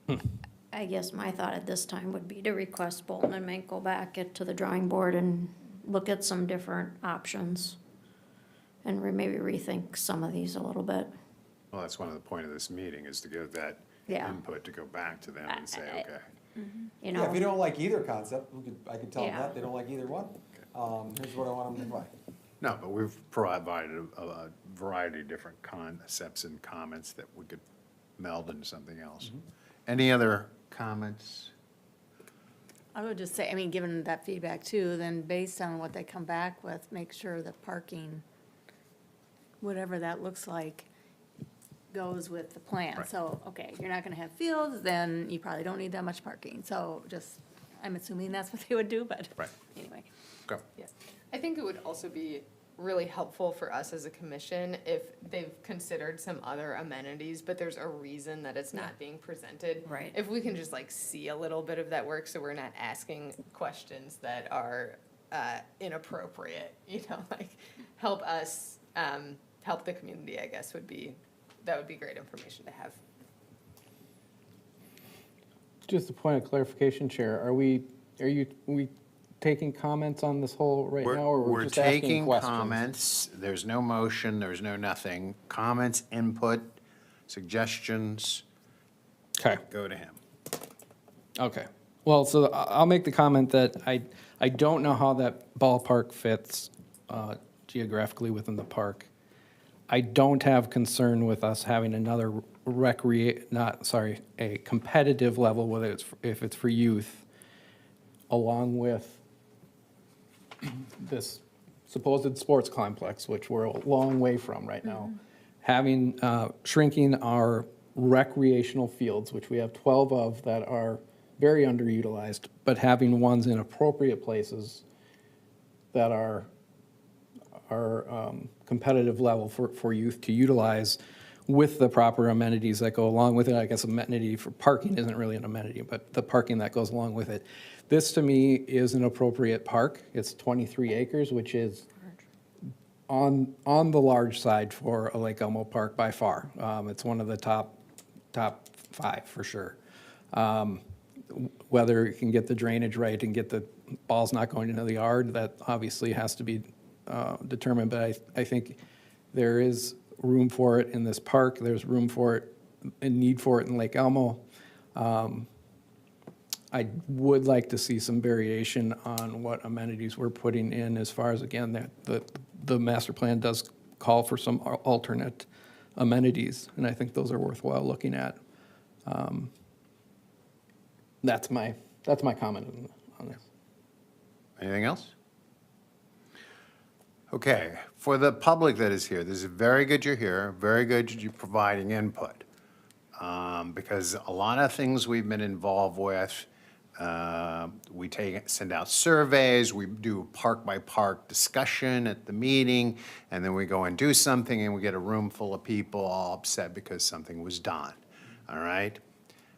Ivywood. I guess my thought at this time would be to request Bolton and Mink go back to the drawing board and look at some different options. And maybe rethink some of these a little bit. Well, that's one of the point of this meeting, is to give that Yeah. input, to go back to them and say, okay. You Yeah, know, if you don't like either concept, I could tell them Yeah. that, they don't like either one. Here's what I want them to buy. No, but we've provided a variety of different concepts and comments that we could meld into something else. Any other comments? I would just say, I mean, given that feedback too, then based on what they come back with, make sure the parking, whatever that looks like, goes with the plan. Right. So, okay, you're not gonna have fields, then you probably don't need that much parking. So just, I'm assuming that's what they would do, but Right. anyway. Go. Yeah, I think it would also be really helpful for us as a commission if they've considered some other amenities, but there's a reason that it's not being presented. Right. If we can just like see a little bit of that work, so we're not asking questions that are inappropriate, you know, like help us, help the community, I guess, that would be great information to have. Just a point of clarification, Chair, we taking comments on this whole right now, or we're just asking taking questions? comments, there's no motion, there's no nothing. Comments, input, suggestions, Okay, go to him. okay. Well, so I'll make the comment that I don't know how that ballpark fits geographically within the park. I don't have concern with us having another a competitive level, whether if it's for youth, along with this supposed sports complex, which we're a long way from right now. Having, shrinking our recreational fields, which we have 12 of that are very underutilized, but having ones in appropriate places that are competitive level for youth to utilize with the proper amenities that go along with it. I guess amenity for parking isn't really an amenity, but the parking that goes along with it. This, to me, is an appropriate park. It's 23 acres, which is on the large side for a Lake Elmo park by far. It's one of the top 5 for sure. Whether you can get the drainage right and get the balls not going into the yard, that obviously has to be determined, but I think there is room for it in this park. There's room for it and need for it in Lake Elmo. I would like to see some variation on what amenities we're putting in as far as, again, the master plan does call for some alternate amenities, and I think those are worthwhile looking at. That's my comment on this. Anything else? Okay, for the public that is here, this is very good you're here, very good you're providing input. Because a lot of things we've been involved with, we send out surveys, we do park-by-park discussion at the meeting, and then we go and do something, and we get a room full of people all upset because something was done, all right?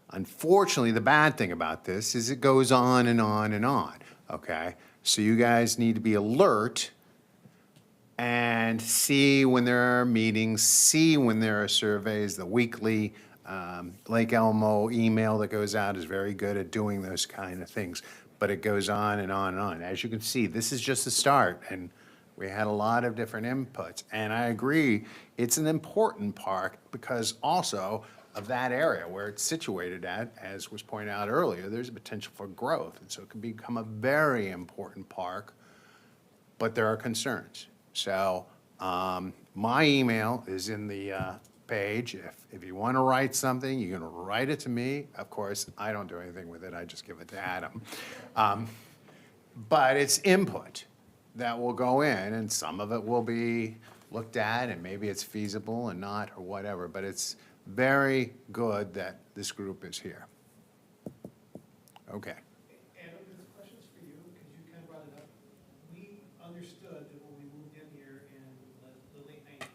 Unfortunately, the bad thing about this is it goes on and on and on, okay? So you guys need to be alert and see when there are meetings, see when there are surveys. The weekly Lake Elmo email that goes out is very good at doing those kind of things, but it goes on and on and on. As you can see, this is just the start, and we had a lot of different inputs. And I agree, it's an important park because also of that area where it's situated at, as was pointed out earlier, there's a potential for growth. And so it can become a very important park, but there are concerns. So my email is in the page. If you want to write something, you can write it to me. Of course, I don't do anything with it. I just give it to Adam. But it's input that will go in, and some of it will be looked at, and maybe it's feasible and not, or whatever. But it's very good that this group is here. Okay. Adam, this question's for you, because you kind of brought it up. We understood that when we moved in here in the late 90s,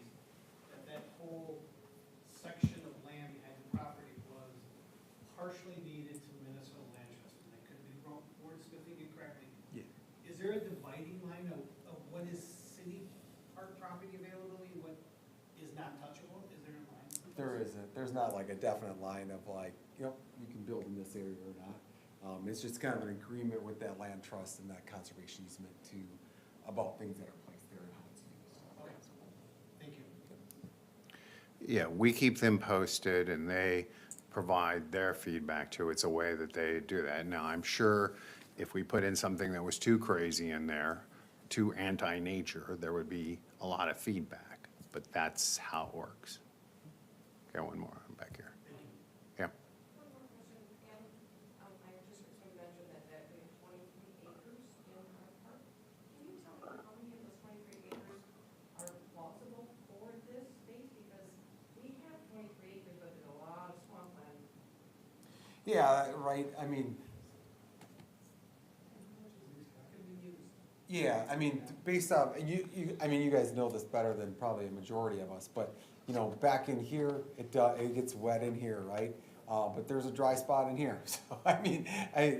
that whole There isn't, there's not like a definite line of like, yep, you can build in this area or not. It's just kind of an agreement with that land trust and that conservation easement to, about things that are placed there and how it's used. Thank you. Yeah, we keep them posted and they provide their feedback too. It's a way that they do that. Now, I'm sure if we put in something that was too crazy in there, too anti-nature, there would be a lot of feedback, but that's how it works. Okay, one more, I'm back here. Yeah. One more question, Pam. I just heard somebody mention that we have 23 acres in our park. Can you tell me how many of those 23 acres are plausible for this space? Because we have 23 acres, but there's a lot of swampland. Yeah, right, I mean. Yeah, I mean, based on, I mean, you guys know this better than probably a majority of us, but, you know, back in here, it gets wet in here, right? But there's a dry spot in here, so, I mean,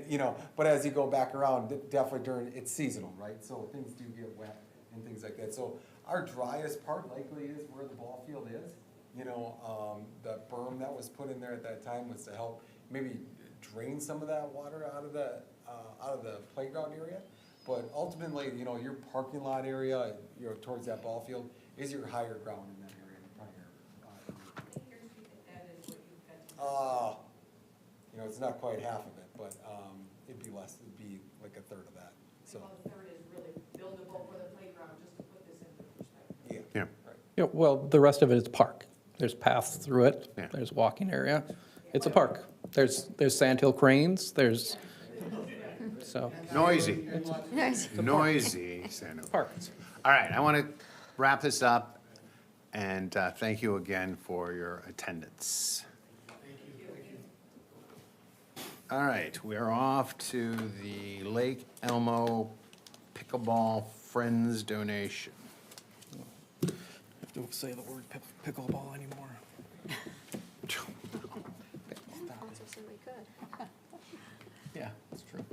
you know, but as you go back around, definitely during, it's seasonal, right? So things do get wet and things like that, so our driest part likely is where the ball field is. You know, the berm that was put in there at that time was to help maybe drain some of that water out of the playground area. But ultimately, you know, your parking lot area, you know, towards that ball field is your higher ground in that area. You know, it's not quite half of it, but, it'd be less, it'd be like a third of that, so. Well, the third is really buildable for the playground, just to put this into perspective. Yeah. Yeah. Right. Yeah, well, the rest of it is park. There's paths through it, Yeah. there's walking area. It's a park. There's sandhill cranes, there's, so, Noisy, Nice. noisy Santa. park. All right, I want to wrap this up and thank you again for your attendance. All right, we are off to the Lake Elmo Pickleball Friends donation. Don't say the word pickleball anymore. Council said we could. Yeah, that's true.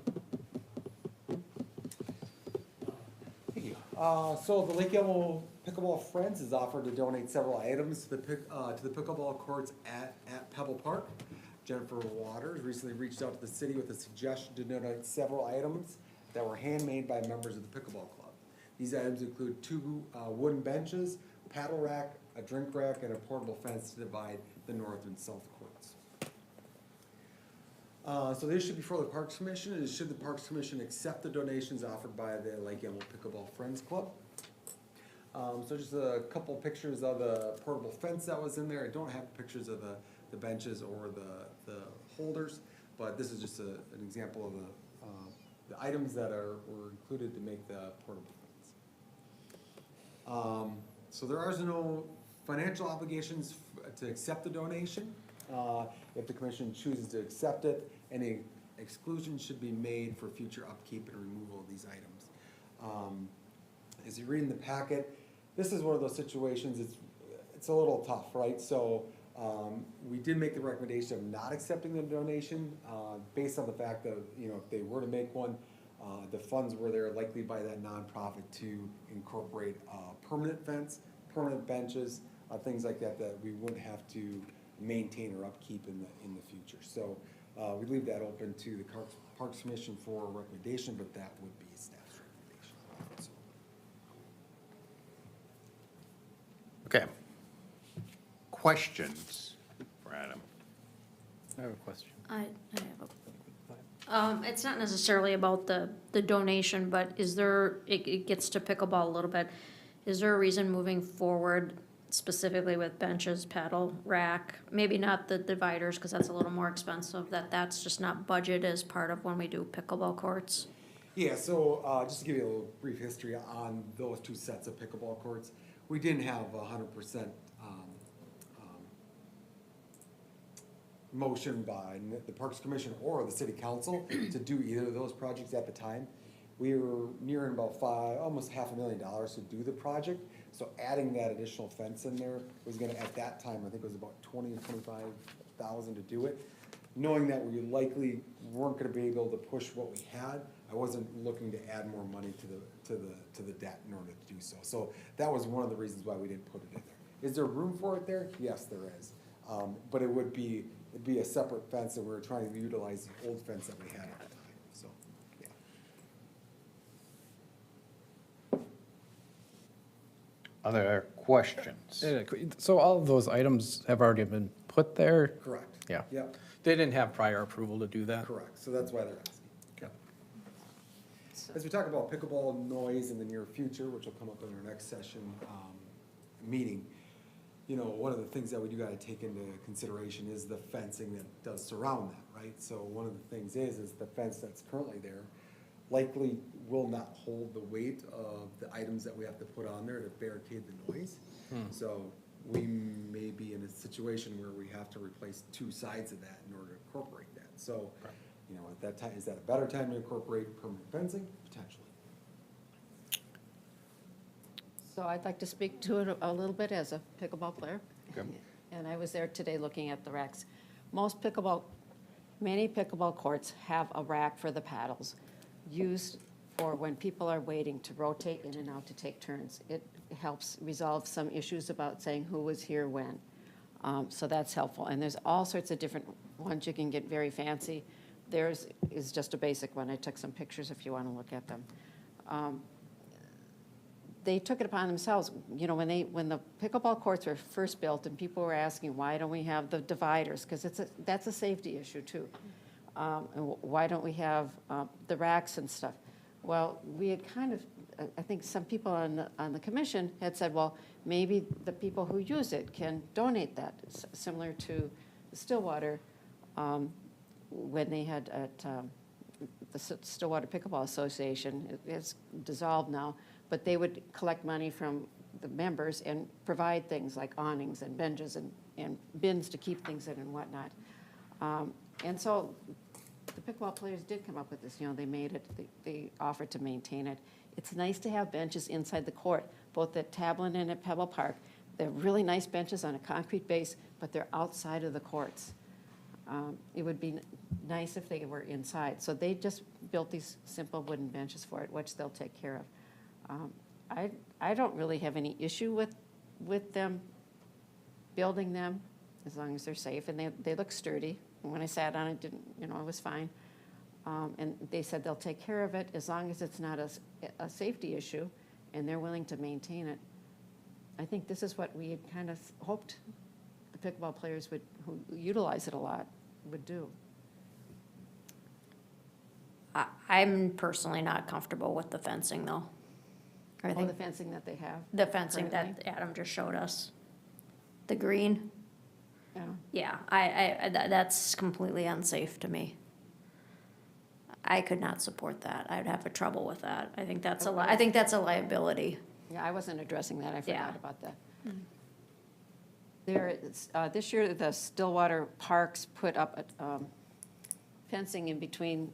So the Lake Elmo Pickleball Friends has offered to donate several items to the pickleball courts at Pebble Park. Jennifer Waters recently reached out to the city with a suggestion to donate several items that were handmade by members of the pickleball club. These items include 2 wooden benches, paddle rack, a drink rack, and a portable fence to divide the north and south courts. So this should be for the Parks Commission, and should the Parks Commission accept the donations offered by the Lake Elmo Pickleball Friends Club. So just a couple pictures of the portable fence that was in there. I don't have pictures of the benches or the holders, but this is just an example of the items that were included to make the portable fence. So there are no financial obligations to accept the donation. If the commission chooses to accept it, any exclusions should be made for future upkeep and removal of these items. As you read in the packet, this is one of those situations, it's a little tough, right? So we did make the recommendation of not accepting the donation based on the fact that, you know, if they were to make one, the funds were there likely by that nonprofit to incorporate permanent fence, permanent benches, things like that, that we wouldn't have to maintain or upkeep in the future. So we leave that open to the Parks Commission for a recommendation, but that would be staff's recommendation. So. Okay. Questions for Adam? I have a question. I have a, it's not necessarily about the donation, but is there, it gets to pickleball a little bit. Is there a reason moving forward specifically with benches, paddle rack, maybe not the dividers, cause that's a little more expensive, that's just not budgeted as part of when we do pickleball courts? Yeah, so just to give you a little brief history on those 2 sets of pickleball courts, we didn't have 100% motion by the Parks Commission or the City Council to do either of those projects at the time. We were nearing about almost $500,000 to do the project. So adding that additional fence in there was gonna, at that time, I think it was about $20,000 to $25,000 to do it. Knowing that we likely weren't gonna be able to push what we had, I wasn't looking to add more money to the debt in order to do so. So that was one of the reasons why we didn't put it in there. Is there room for it there? Yes, there is. But it'd be a separate fence, and we're trying to utilize the old fence that we had at the time, so, yeah. Other questions? So all of those items have already been put there? Correct. Yeah. Yep, They didn't have prior approval to do that? correct, so that's why they're asking. As we talk about pickleball noise in the near future, which will come up in our next session, meeting, you know, one of the things that we do gotta take into consideration is the fencing that does surround that, right? So one of the things is the fence that's currently there likely will not hold the weight of the items that we have to put on there to barricade the noise. So we may be in a situation where we have to replace two sides of that in order to incorporate that. So, you know, at that time, is that a better time to incorporate permanent fencing? Potentially. So I'd like to speak to it a little bit as a pickleball player. Okay. And I was there today looking at the racks. Many pickleball courts have a rack for the paddles used for when people are waiting to rotate in and out to take turns. It helps resolve some issues about saying who was here when. So that's helpful. And there's all sorts of different ones. You can get very fancy. Theirs is just a basic one. I took some pictures if you want to look at them. They took it upon themselves, you know, when the pickleball courts were first built and people were asking, why don't we have the dividers? Because that's a safety issue too. And why don't we have the racks and stuff? Well, we had kind of, I think some people on the commission had said, well, maybe the people who use it can donate that, similar to Stillwater, when they had at the Stillwater Pickleball Association. It's dissolved now, but they would collect money from the members and provide things like awnings and benches and bins to keep things in and whatnot. And so the pickleball players did come up with this, you know, they made it, they offered to maintain it. It's nice to have benches inside the court, both at Tablin and at Pebble Park. They're really nice benches on a concrete base, but they're outside of the courts. It would be nice if they were inside. So they just built these simple wooden benches for it, which they'll take care of. I don't really have any issue with them building them, as long as they're safe, and they look sturdy. And when I sat on it, it was fine. And they said they'll take care of it as long as it's not a safety issue, and they're willing to maintain it. I think this is what we had kind of hoped the pickleball players who utilize it a lot would do. I'm personally not comfortable with the fencing, though. I Or think the fencing that they have. the fencing currently. that Adam just showed us, the green, Yeah. yeah, that's completely unsafe to me. I could not support that. I'd have a trouble with that. I think that's I think that's a liability. Yeah, I wasn't addressing that, I Yeah. forgot about that. This year, the Stillwater Parks put up fencing in between,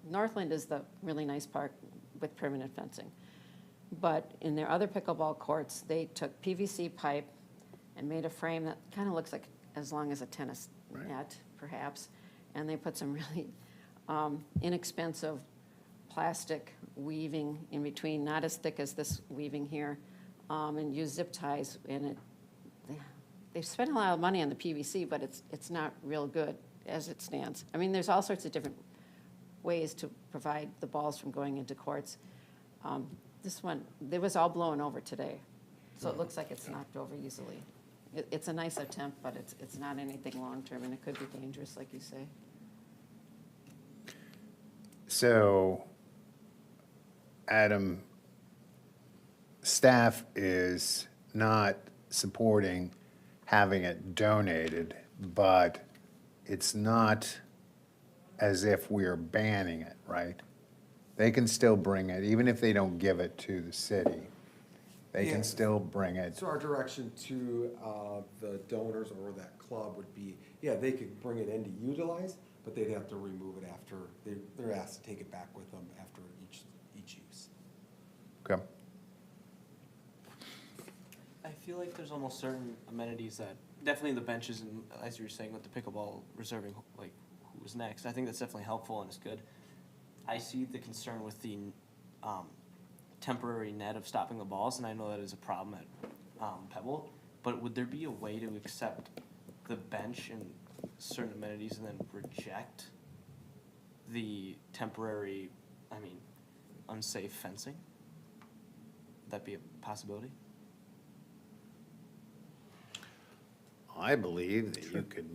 Northland is the really nice park with permanent fencing. But in their other pickleball courts, they took PVC pipe and made a frame that kind of looks like as long as a tennis net, perhaps, and they put some really inexpensive plastic weaving in between, not as thick as this weaving here, and use zip ties in it. They've spent a lot of money on the PVC, but it's not real good as it stands. I mean, there's all sorts of different ways to provide the balls from going into courts. This one, it was all blown over today, so it looks like it's knocked over easily. It's a nice attempt, but it's not anything long-term, and it could be dangerous, like you say. So, Adam, staff is not supporting having it donated, but it's not as if we're banning it, right? They can still bring it, even if they don't give it to the city. They can Yes. still bring it. So our direction to the donors or that club would be, yeah, they could bring it in to utilize, but they'd have to remove it after, they're asked to take it back with them after each use. Okay. I feel like there's almost certain amenities that, definitely the benches and, as you were saying, with the pickleball reserving, like, who was next, I think that's definitely helpful and it's good. I see the concern with the temporary net of stopping the balls, and I know that is a problem at Pebble, but would there be a way to accept the bench and certain amenities and then reject the temporary, unsafe fencing? Would that be a possibility? I believe that you could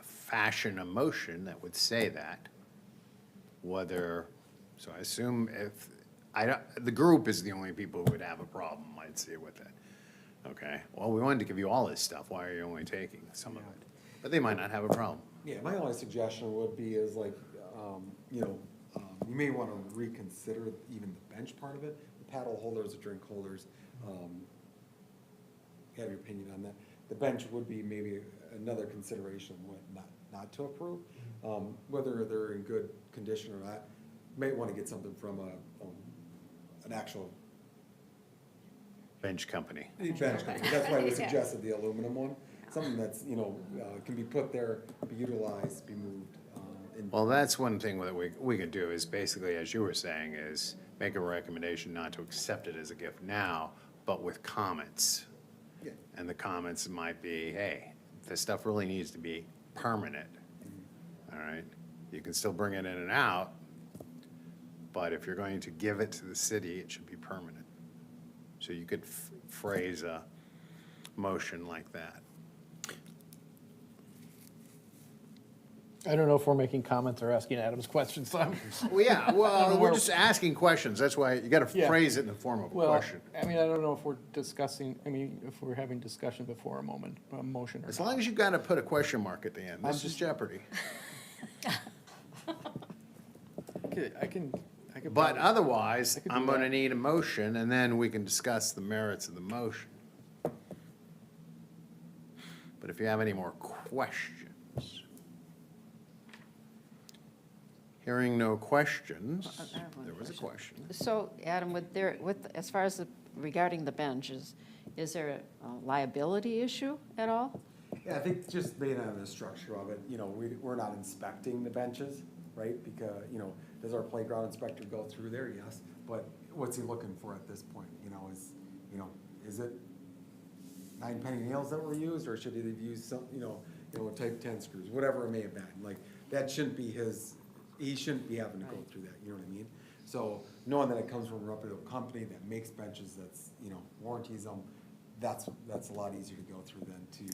fashion a motion that would say that, whether, so I assume if, the group is the only people who would have a problem, I'd say, with it. Okay, well, we wanted to give you all this stuff, why are you only taking some of it? But they might not have a problem. Yeah, my only suggestion would be is like, you may wanna reconsider even the bench part of it, the paddle holders, the drink holders, have your opinion on that. The bench would be maybe another consideration, what not to approve, whether they're in good condition or not. May wanna get something from an actual Bench company. bench company. That's why we suggested the aluminum one, something that's, can be put there, be utilized, be moved. Well, that's one thing that we could do is basically, as you were saying, is make a recommendation not to accept it as a gift now, but with comments. Yeah. And the comments might be, hey, this stuff really needs to be permanent, all right? You can still bring it in and out, but if you're going to give it to the city, it should be permanent. So you could phrase a motion like that. I don't know if we're making comments or asking Adam's questions, so I'm. Well, yeah, well, we're know. just asking questions, that's why you gotta Yeah. phrase it in the form of a Well, question. I mean, I don't know if we're discussing, if we're having discussion before a motion or As not. long as you gotta put a question mark at the end, this I'm is Jeopardy. I can. But otherwise, I could do I'm gonna that. need a motion, and then we can discuss the merits of the motion. But if you have any more questions? Hearing no questions, I have one there was a question. So, Adam, as far as regarding the benches, is there a liability issue at all? Yeah, I think just being on the structure of it, we're not inspecting the benches, right? Because, does our playground inspector go through there? Yes. But what's he looking for at this point? Is it 9-penny nails that were used, or should he have used some, type 10 screws, whatever it may have been? Like, that shouldn't be he shouldn't be having to go through that, you know what I mean? So knowing that it comes from a reputable company that makes benches, that's, warranties them, that's a lot easier to go through than to,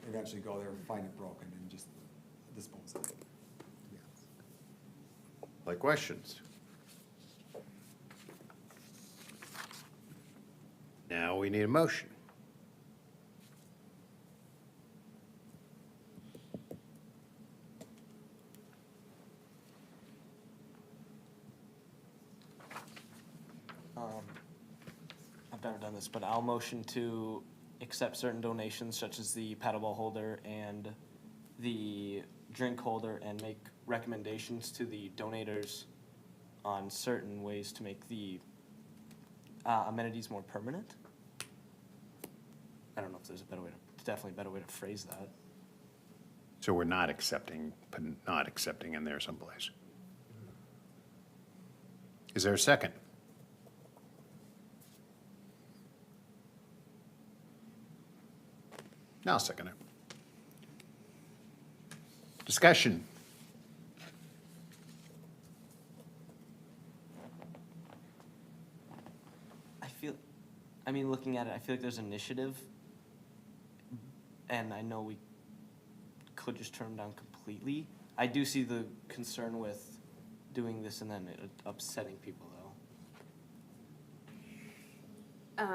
eventually go there and find it broken and just dispose of it. Yeah. Like questions? Now we need a motion. I've never done this, but I'll motion to accept certain donations such as the paddleball holder and the drink holder and make recommendations to the donators on certain ways to make the amenities more permanent. I don't know if there's a better way definitely a better way to phrase that. So we're not accepting, but not accepting in there someplace. Is there a second? Now I'll second it. Discussion. Looking at it, I feel like there's initiative, and I know we could just turn them down completely. I do see the concern with doing this and then it upsetting people, though.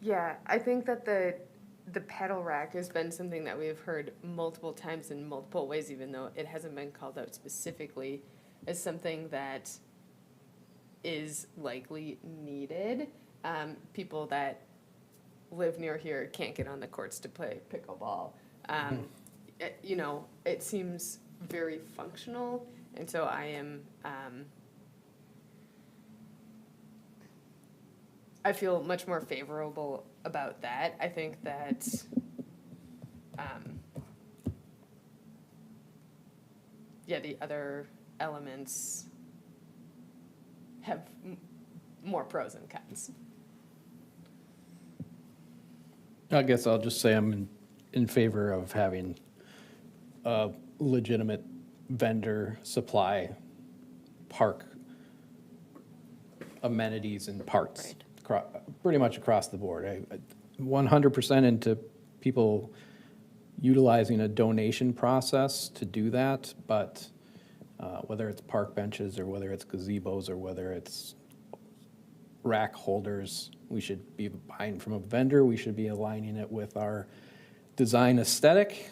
Yeah, I think that the pedal rack has been something that we have heard multiple times in multiple ways, even though it hasn't been called out specifically as something that is likely needed. People that live near here can't get on the courts to play pickleball. It seems very functional, and so I am, I feel much more favorable about that. I think that, the other elements have more pros and cons. I guess I'll just say I'm in favor of having a legitimate vendor supply park amenities and parts, pretty much across the board. I 100% into people utilizing a donation process to do that, but whether it's park benches or whether it's gazebos or whether it's rack holders, we should be buying from a vendor. We should be aligning it with our design aesthetic.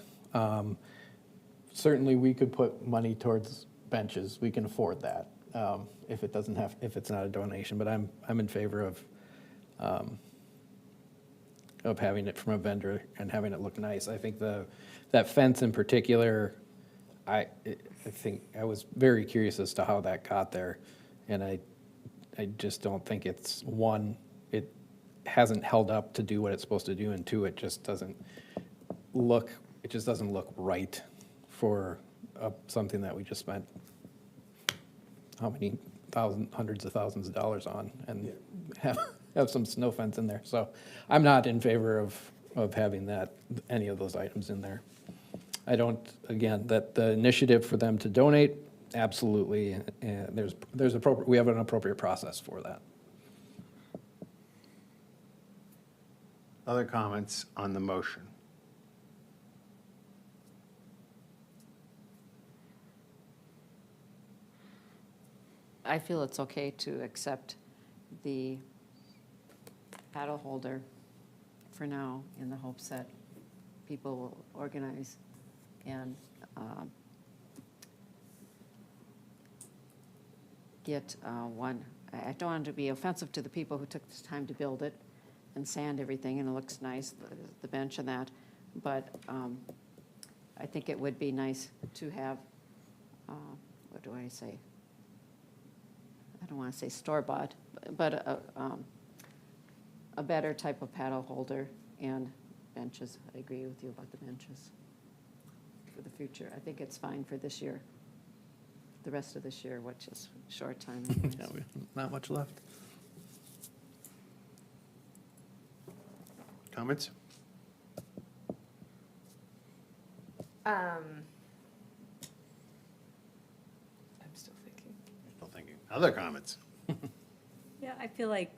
Certainly, we could put money towards benches. We can afford that if it doesn't have, if it's not a donation. But I'm in favor of having it from a vendor and having it look nice. I think that fence in particular, I think I was very curious as to how that got there, and I just don't think it's, one, it hasn't held up to do what it's supposed to do, and two, it just doesn't look right for something that we just spent how many hundreds of thousands of dollars on, and have some snow fence in there. So I'm not in favor of having any of those items in there. I don't, again, that the initiative for them to donate, absolutely, and we have an appropriate process for that. Other comments on the motion? I feel it's okay to accept the paddle holder for now, in the hopes that people will organize and get one. I don't want it to be offensive to the people who took the time to build it and sand everything, and it looks nice, the bench and that, but I think it would be nice to have, what do I say? I don't want to say store-bought, but a better type of paddle holder and benches. I agree with you about the benches for the future. I think it's fine for this year, the rest of this year, which is short time. Yeah, not much left. Comments? I'm still thinking. Still thinking. Other comments? Yeah, I feel like,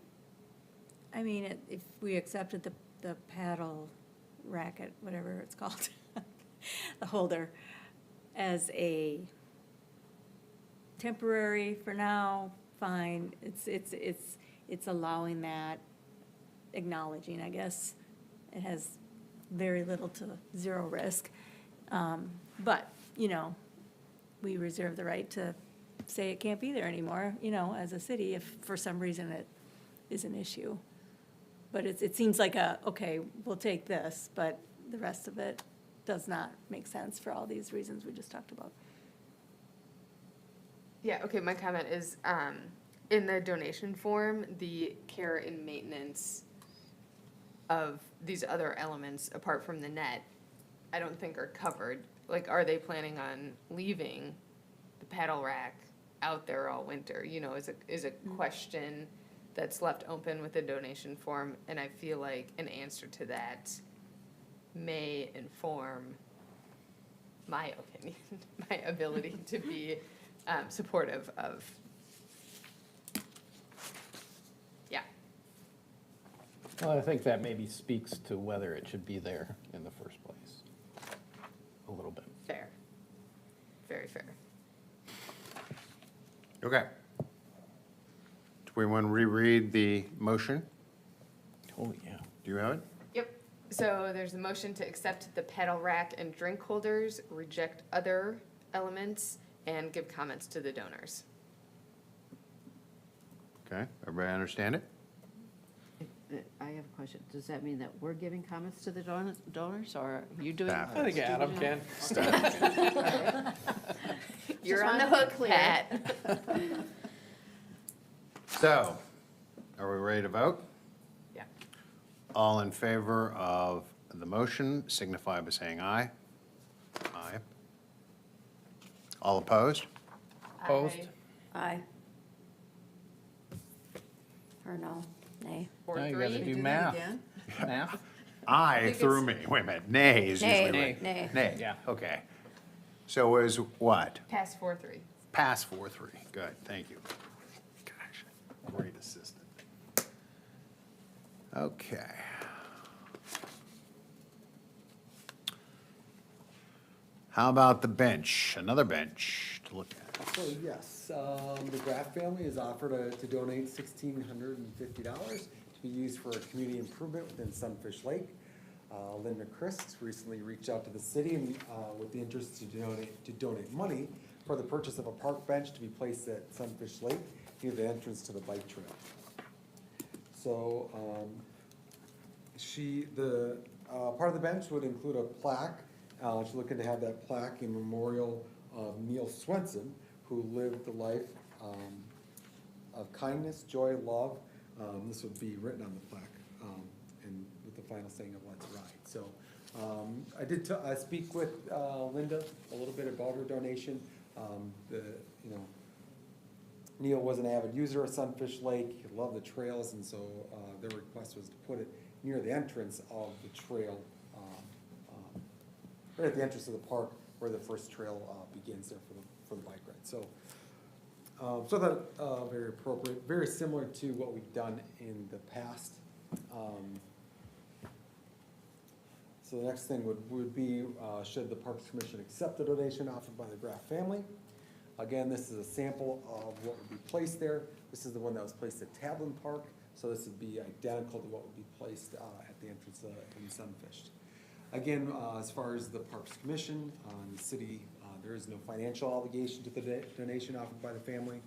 I mean, if we accepted the paddle racket, whatever it's called, the holder, as a temporary for now, fine. It's allowing that, acknowledging, I guess. It has very little to zero risk. But, we reserve the right to say it can't be there anymore, as a city, if for some reason it is an issue. But it seems like okay, we'll take this, but the rest of it does not make sense for all these reasons we just talked about. Yeah, okay, my comment is, in the donation form, the care and maintenance of these other elements, apart from the net, I don't think are covered. Like, are they planning on leaving the paddle rack out there all winter? Is a question that's left open with the donation form, and I feel like an answer to that may inform my opinion, my ability to be supportive of, yeah. Well, I think that maybe speaks to whether it should be there in the first place, a little bit. Fair. Very fair. Okay. Do we want to reread the motion? Oh, yeah. Do you have it? Yep. So there's a motion to accept the paddle rack and drink holders, reject other elements, and give comments to the donors. Okay, everybody understand it? I have a question. Does that mean that we're giving comments to the donors, or are you doing? Staff. I think Adam can. You're on the hook, Pat. So, are we ready to vote? Yeah. All in favor of the motion signify by saying aye. Aye. All opposed? Opposed? Aye. Or no, nay. Or Now you gotta three. do math. Math? Aye think threw it's- me. Wait a minute. Nay is usually Nay, right. nay. Nay, Yeah. okay. So it was what? Pass 4-3. Pass 4-3. Good, thank you. Gosh, great assistant. Okay. How about the bench? Another bench to look at. So yes, the Graff family is offered to donate $1,650 to be used for a community improvement within Sunfish Lake. Linda Christ recently reached out to the city and, with the interest to donate money for the purchase of a park bench to be placed at Sunfish Lake near the entrance to the bike trail. So, part of the bench would include a plaque. She's looking to have that plaque in memorial of Neil Swenson, who lived the life of kindness, joy, love. This would be written on the plaque, and with the final saying of "Let's Ride." So, I did speak with Linda a little bit about her donation. Neil was an avid user of Sunfish Lake. He loved the trails, and so their request was to put it near the entrance of the trail, right at the entrance of the park where the first trail begins there for the bike ride. So, that very appropriate, very similar to what we've done in the past. So the next thing would be, should the Parks Commission accept the donation offered by the Graff family? Again, this is a sample of what would be placed there. This is the one that was placed at Tablin Park, so this would be identical to what would be placed at the entrance in Sunfish. Again, as far as the Parks Commission, the city, there is no financial obligation to the donation offered by the family.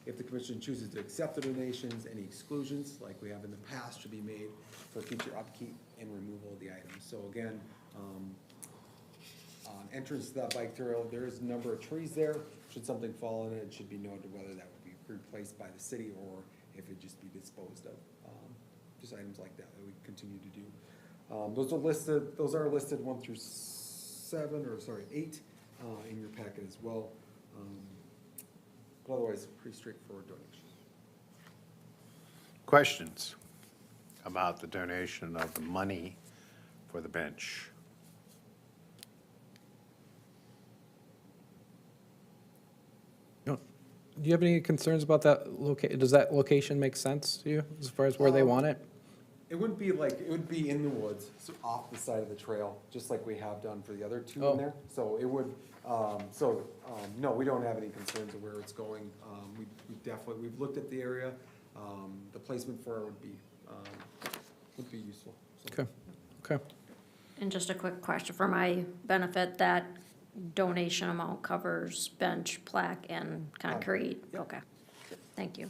If the commission chooses to accept the donations, any exclusions, like we have in the past, should be made for future upkeep and removal of the items. So again, on entrance to that bike trail, there is a number of trees there. Should something fall in it, it should be noted whether that would be replaced by the city or if it just be disposed of. Just items like that we continue to do. Those are listed 1 through 8 in your packet as well. But otherwise, pretty straightforward donation. Questions about the donation of the money for the bench? No. Do you have any concerns about that does that location make sense to you as far as where they want it? It wouldn't be it would be in the woods, so off the side of the trail, just like we have done for the other two Oh. in there. So it would, no, we don't have any concerns of where it's going. We've looked at the area. The placement for it would be useful. So. Okay, okay. And just a quick question for my benefit, that donation amount covers bench, plaque, and concrete? Yep. Okay, thank you.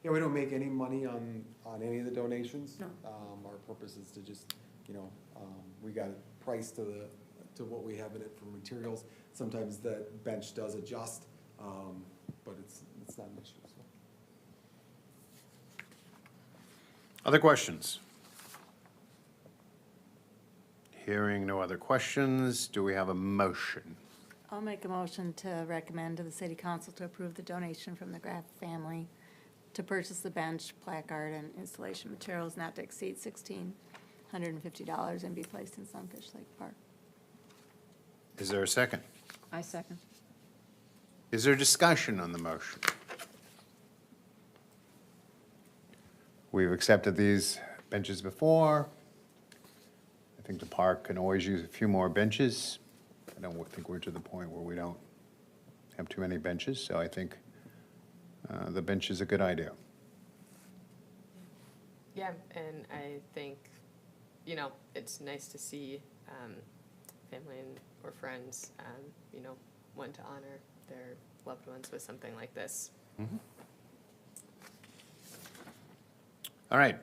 Yeah, we don't make any money on any of the donations. No. Our purpose is to just, we got it priced to what we have in it for materials. Sometimes that bench does adjust, but it's not an issue. So. Other questions? Hearing no other questions, do we have a motion? I'll make a motion to recommend to the city council to approve the donation from the Graff family to purchase the bench, placard, and installation materials not to exceed $1,650 and be placed in Sunfish Lake Park. Is there a second? I second. Is there discussion on the motion? We've accepted these benches before. I think the park can always use a few more benches. I don't think we're to the point where we don't have too many benches, so I think the bench is a good idea. Yeah, and I think, it's nice to see family or friends, want to honor their loved ones with something like this. All right,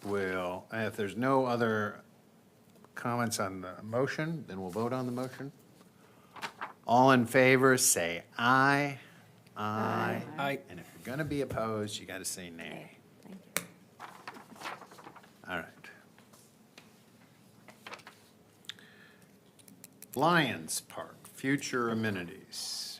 well, if there's no other comments on the motion, then we'll vote on the motion. All in favor, say aye. Aye. Aye. And if you're gonna be opposed, you gotta say nay. Thank you. All right. Lions Park, future amenities.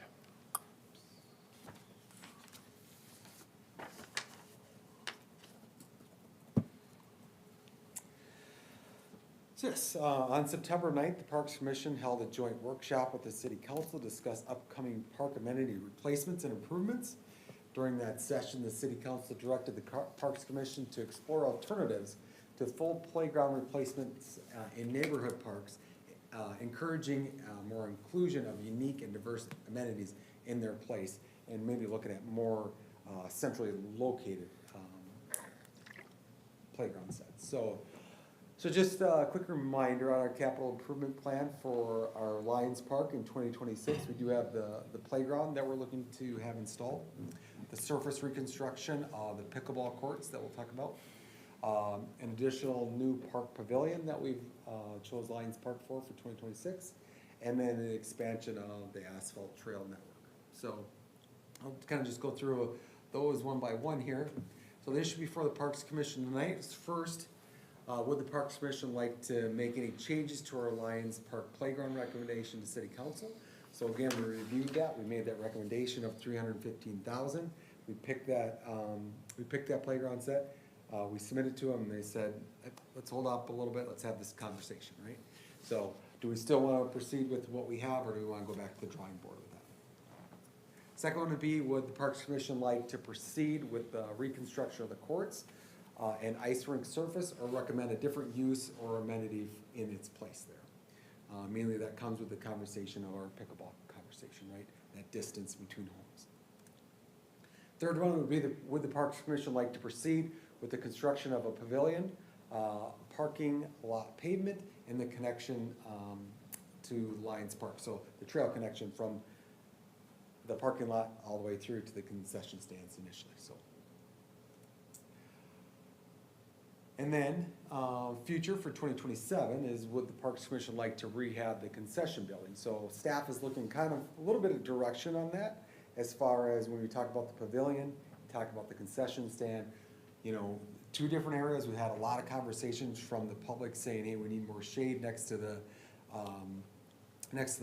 So yes, on September 9th, the Parks Commission held a joint workshop with the City Council to discuss upcoming park amenity replacements and improvements. During that session, the City Council directed the Parks Commission to explore alternatives to full playground replacements in neighborhood parks, encouraging more inclusion of unique and diverse amenities in their place, and maybe looking at more centrally located playground sets. So just a quick reminder on our capital improvement plan for our Lions Park in 2026. We do have the playground that we're looking to have installed, the surface reconstruction, the pickleball courts that we'll talk about, an additional new park pavilion that we've chose Lions Park for 2026, and then an expansion of the asphalt trail network. So I'll kind of just go through those one by one here. So the issue before the Parks Commission tonight is first, would the Parks Commission like to make any changes to our Lions Park playground recommendation to City Council? So again, we reviewed that, we made that recommendation of $315,000. We picked that playground set, we submitted to them, and they said, let's hold up a little bit, let's have this conversation, right? So do we still want to proceed with what we have, or do we want to go back to the drawing board with that? Second one would be, would the Parks Commission like to proceed with the reconstruction of the courts and ice rink surface, or recommend a different use or amenity in its place there? Mainly that comes with the conversation of our pickleball conversation, right? That distance between homes. Third one would be, would the Parks Commission like to proceed with the construction of a pavilion, parking lot pavement, and the connection to Lions Park? So the trail connection from the parking lot all the way through to the concession stands initially, so. And then, future for 2027 is, would the Parks Commission like to rehab the concession building? So staff is looking kind of a little bit of direction on that, as far as when we talk about the pavilion, talk about the concession stand, you know, two different areas. We had a lot of conversations from the public saying, hey, we need more shade next to the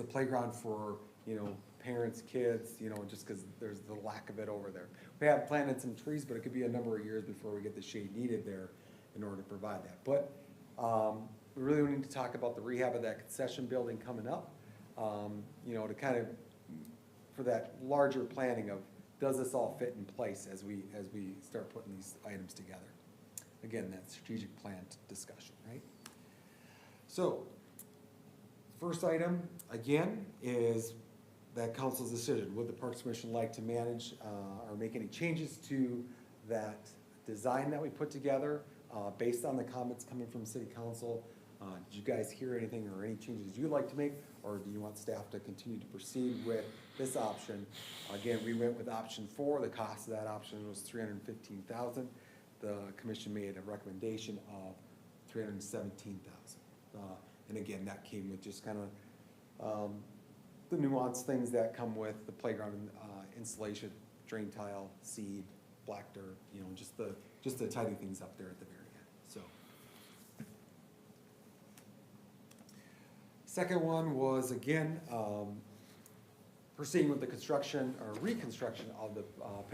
playground for, you know, parents, kids, you know, just because there's the lack of it over there. We have planted some trees, but it could be a number of years before we get the shade needed there in order to provide that. But we really need to talk about the rehab of that concession building coming up, you know, to kind of, for that larger planning of, does this all fit in place as we start putting these items together? Again, that strategic plan discussion, right? So, first item, again, is that council's decision. Would the Parks Commission like to manage or make any changes to that design that we put together based on the comments coming from City Council? Did you guys hear anything or any changes you'd like to make, or do you want staff to continue to proceed with this option? Again, we went with option 4. The cost of that option was $315,000. The commission made a recommendation of $317,000. And again, that came with just kind of the nuanced things that come with the playground installation, drain tile, seed, black dirt, you know, just the tidy things up there at the very end. So, second one was again proceeding with the construction or reconstruction of the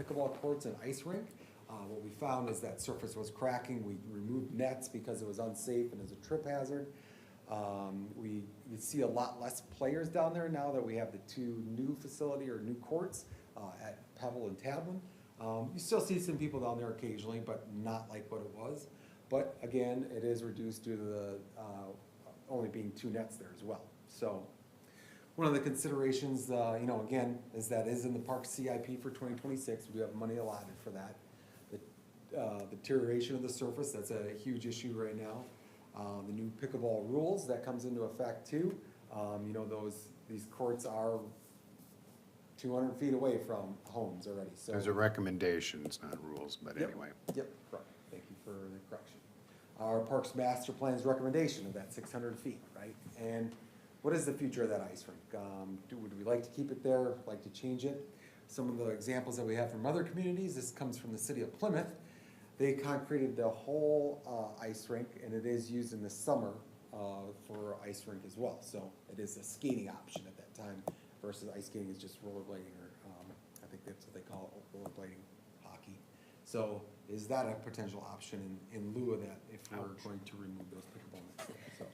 pickleball courts and ice rink. What we found is that surface was cracking. We removed nets because it was unsafe and as a trip hazard. We see a lot less players down there now that we have the two new facility or new courts at Pebble and Tablin. You still see some people down there occasionally, but not like what it was. But again, it is reduced due to the only being 2 nets there as well. So one of the considerations, you know, again, is that is in the park CIP for 2026. We do have money allotted for that. The deterioration of the surface, that's a huge issue right now. The new pickleball rules, that comes into effect too. You know, these courts are 200 feet away from homes already, so. Those are recommendations, not rules, but Yep. anyway. Yep, correct. Thank you for the correction. Our Parks Master Plan's recommendation of that 600 feet, right? And what is the future of that ice rink? Would we like to keep it there, like to change it? Some of the examples that we have from other communities, this comes from the city of Plymouth. They concreted the whole ice rink, and it is used in the summer for ice rink as well. So it is a skating option at that time versus ice skating is just rollerblading, or I think that's what they call it, rollerblading hockey. So is that a potential option in lieu of that if we're going to remove those pickleball nets? So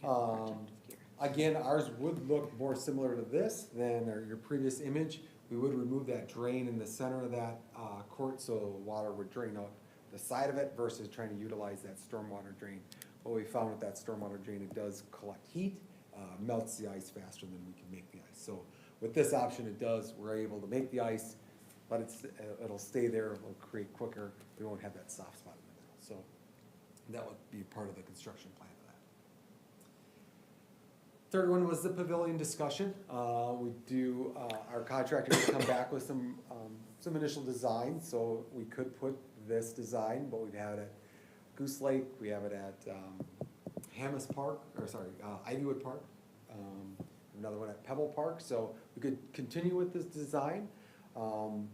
Again, ours would look more similar to this than your previous image. We would remove that drain in the center of that court, so water would drain out the side of it versus trying to utilize that stormwater drain. What we found with that stormwater drain, it does collect heat, melts the ice faster than we can make the ice. So with this option, we're able to make the ice, but it'll stay there, it'll create quicker. We won't have that soft spot in the middle. So that would be part of the construction plan for that. Third one was the pavilion discussion. Our contractor did come back with some initial designs, so we could put this design, but we've had it at Goose Lake, we have it at Ivywood Park, another one at Pebble Park, so we could continue with this design. Or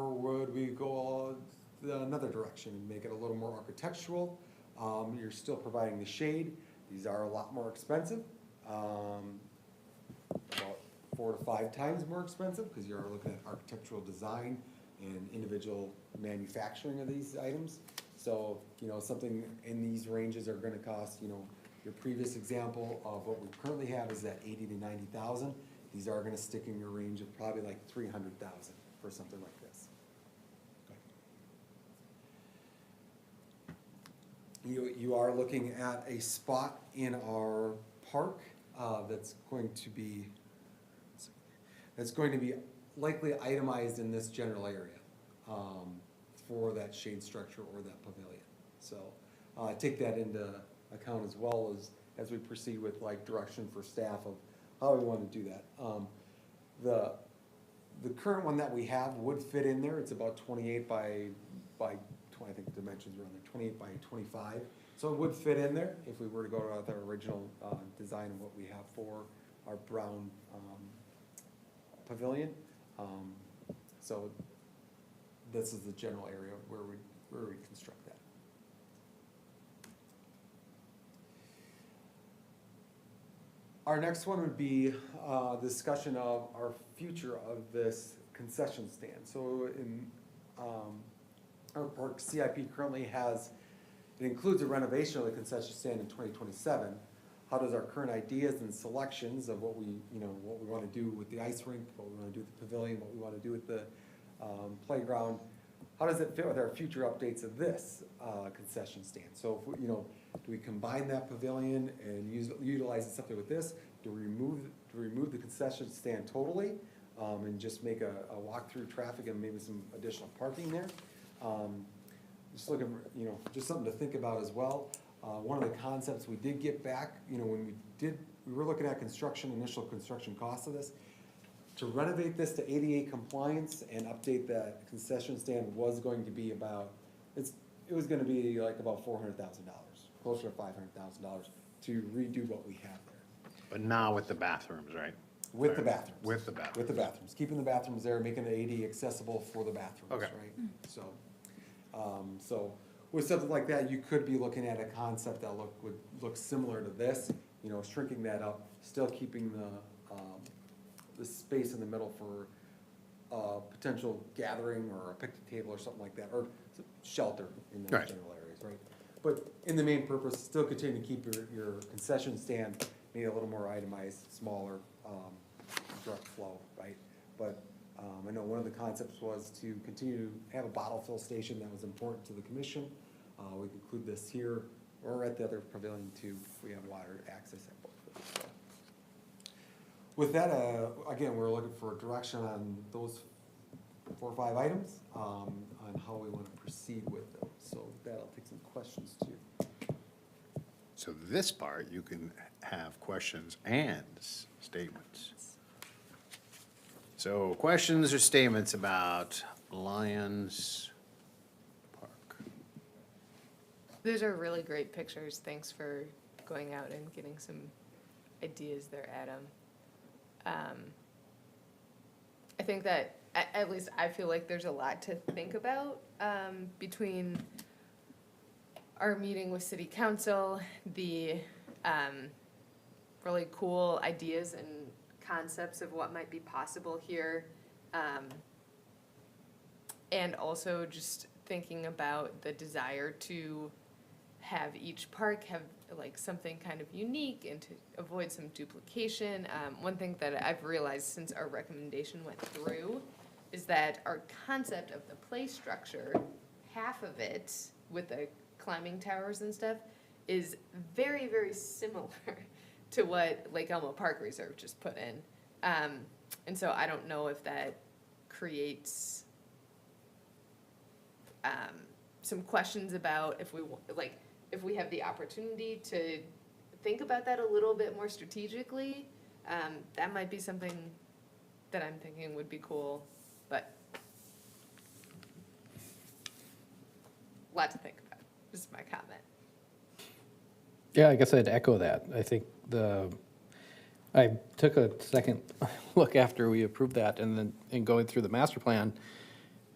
would we go another direction and make it a little more architectural? You're still providing the shade. These are a lot more expensive, about 4 to 5 times more expensive, because you're looking at architectural design and individual manufacturing of these items. So, something in these ranges are gonna cost, your previous example of what we currently have is at 80 to 90,000. These are gonna stick in your range of probably like 300,000 for something like this. You are looking at a spot in our park that's going to be likely itemized in this general area for that shade structure or that pavilion. So take that into account as well as we proceed with like direction for staff of how we want to do that. The current one that we have would fit in there. It's about 28 by 20, I think the dimensions are on there, 28 by 25. So it would fit in there if we were to go with our original design of what we have for our brown pavilion. So this is the general area where we construct that. Our next one would be discussion of our future of this concession stand. So in our park CIP currently it includes a renovation of the concession stand in 2027. How does our current ideas and selections of what we want to do with the ice rink, what we want to do with the pavilion, what we want to do with the playground, how does it fit with our future updates of this concession stand? So if we, do we combine that pavilion and utilize something with this? Do we remove the concession stand totally and just make a walk-through traffic and maybe some additional parking there? Just looking, just something to think about as well. One of the concepts we did get back, when we were looking at initial construction costs of this. To renovate this to ADA compliance and update that concession stand was going to be about, it was gonna be like about $400,000, closer to $500,000 to redo what we have there. But now with the bathrooms, right? With the bathrooms. With the bathrooms. With the bathrooms, keeping the bathrooms there, making the ADA accessible for the bathrooms, Okay. right? So with something like that, you could be looking at a concept that would look similar to this, shrinking that up, still keeping the space in the middle for potential gathering or a picnic table or something like that, or shelter in those Right. general areas, right? But in the main purpose, still continue to keep your concession stand maybe a little more itemized, smaller, direct flow, right? But I know one of the concepts was to continue to have a bottle fill station that was important to the commission. We could include this here or at the other pavilion too, if we have water access at both of those. So with that, again, we're looking for direction on those 4 or 5 items, on how we want to proceed with them. So with that, I'll take some questions too. So this part, you can have questions and statements. So questions or statements about Lions Park? Those are really great pictures. Thanks for going out and getting some ideas there, Adam. I think that, at least I feel like there's a lot to think about between our meeting with city council, the really cool ideas and concepts of what might be possible here, and also just thinking about the desire to have each park have like something kind of unique and to avoid some duplication. One thing that I've realized since our recommendation went through is that our concept of the play structure, half of it with the climbing towers and stuff, is very, very similar to what Lake Elmo Park Reserve just put in. And so I don't know if that creates some questions about if we, like, if we have the opportunity to think about that a little bit more strategically, that might be something that I'm thinking would be cool, but a lot to think about, is my comment. Yeah, I guess I'd echo that. I think I took a second look after we approved that, and then in going through the master plan,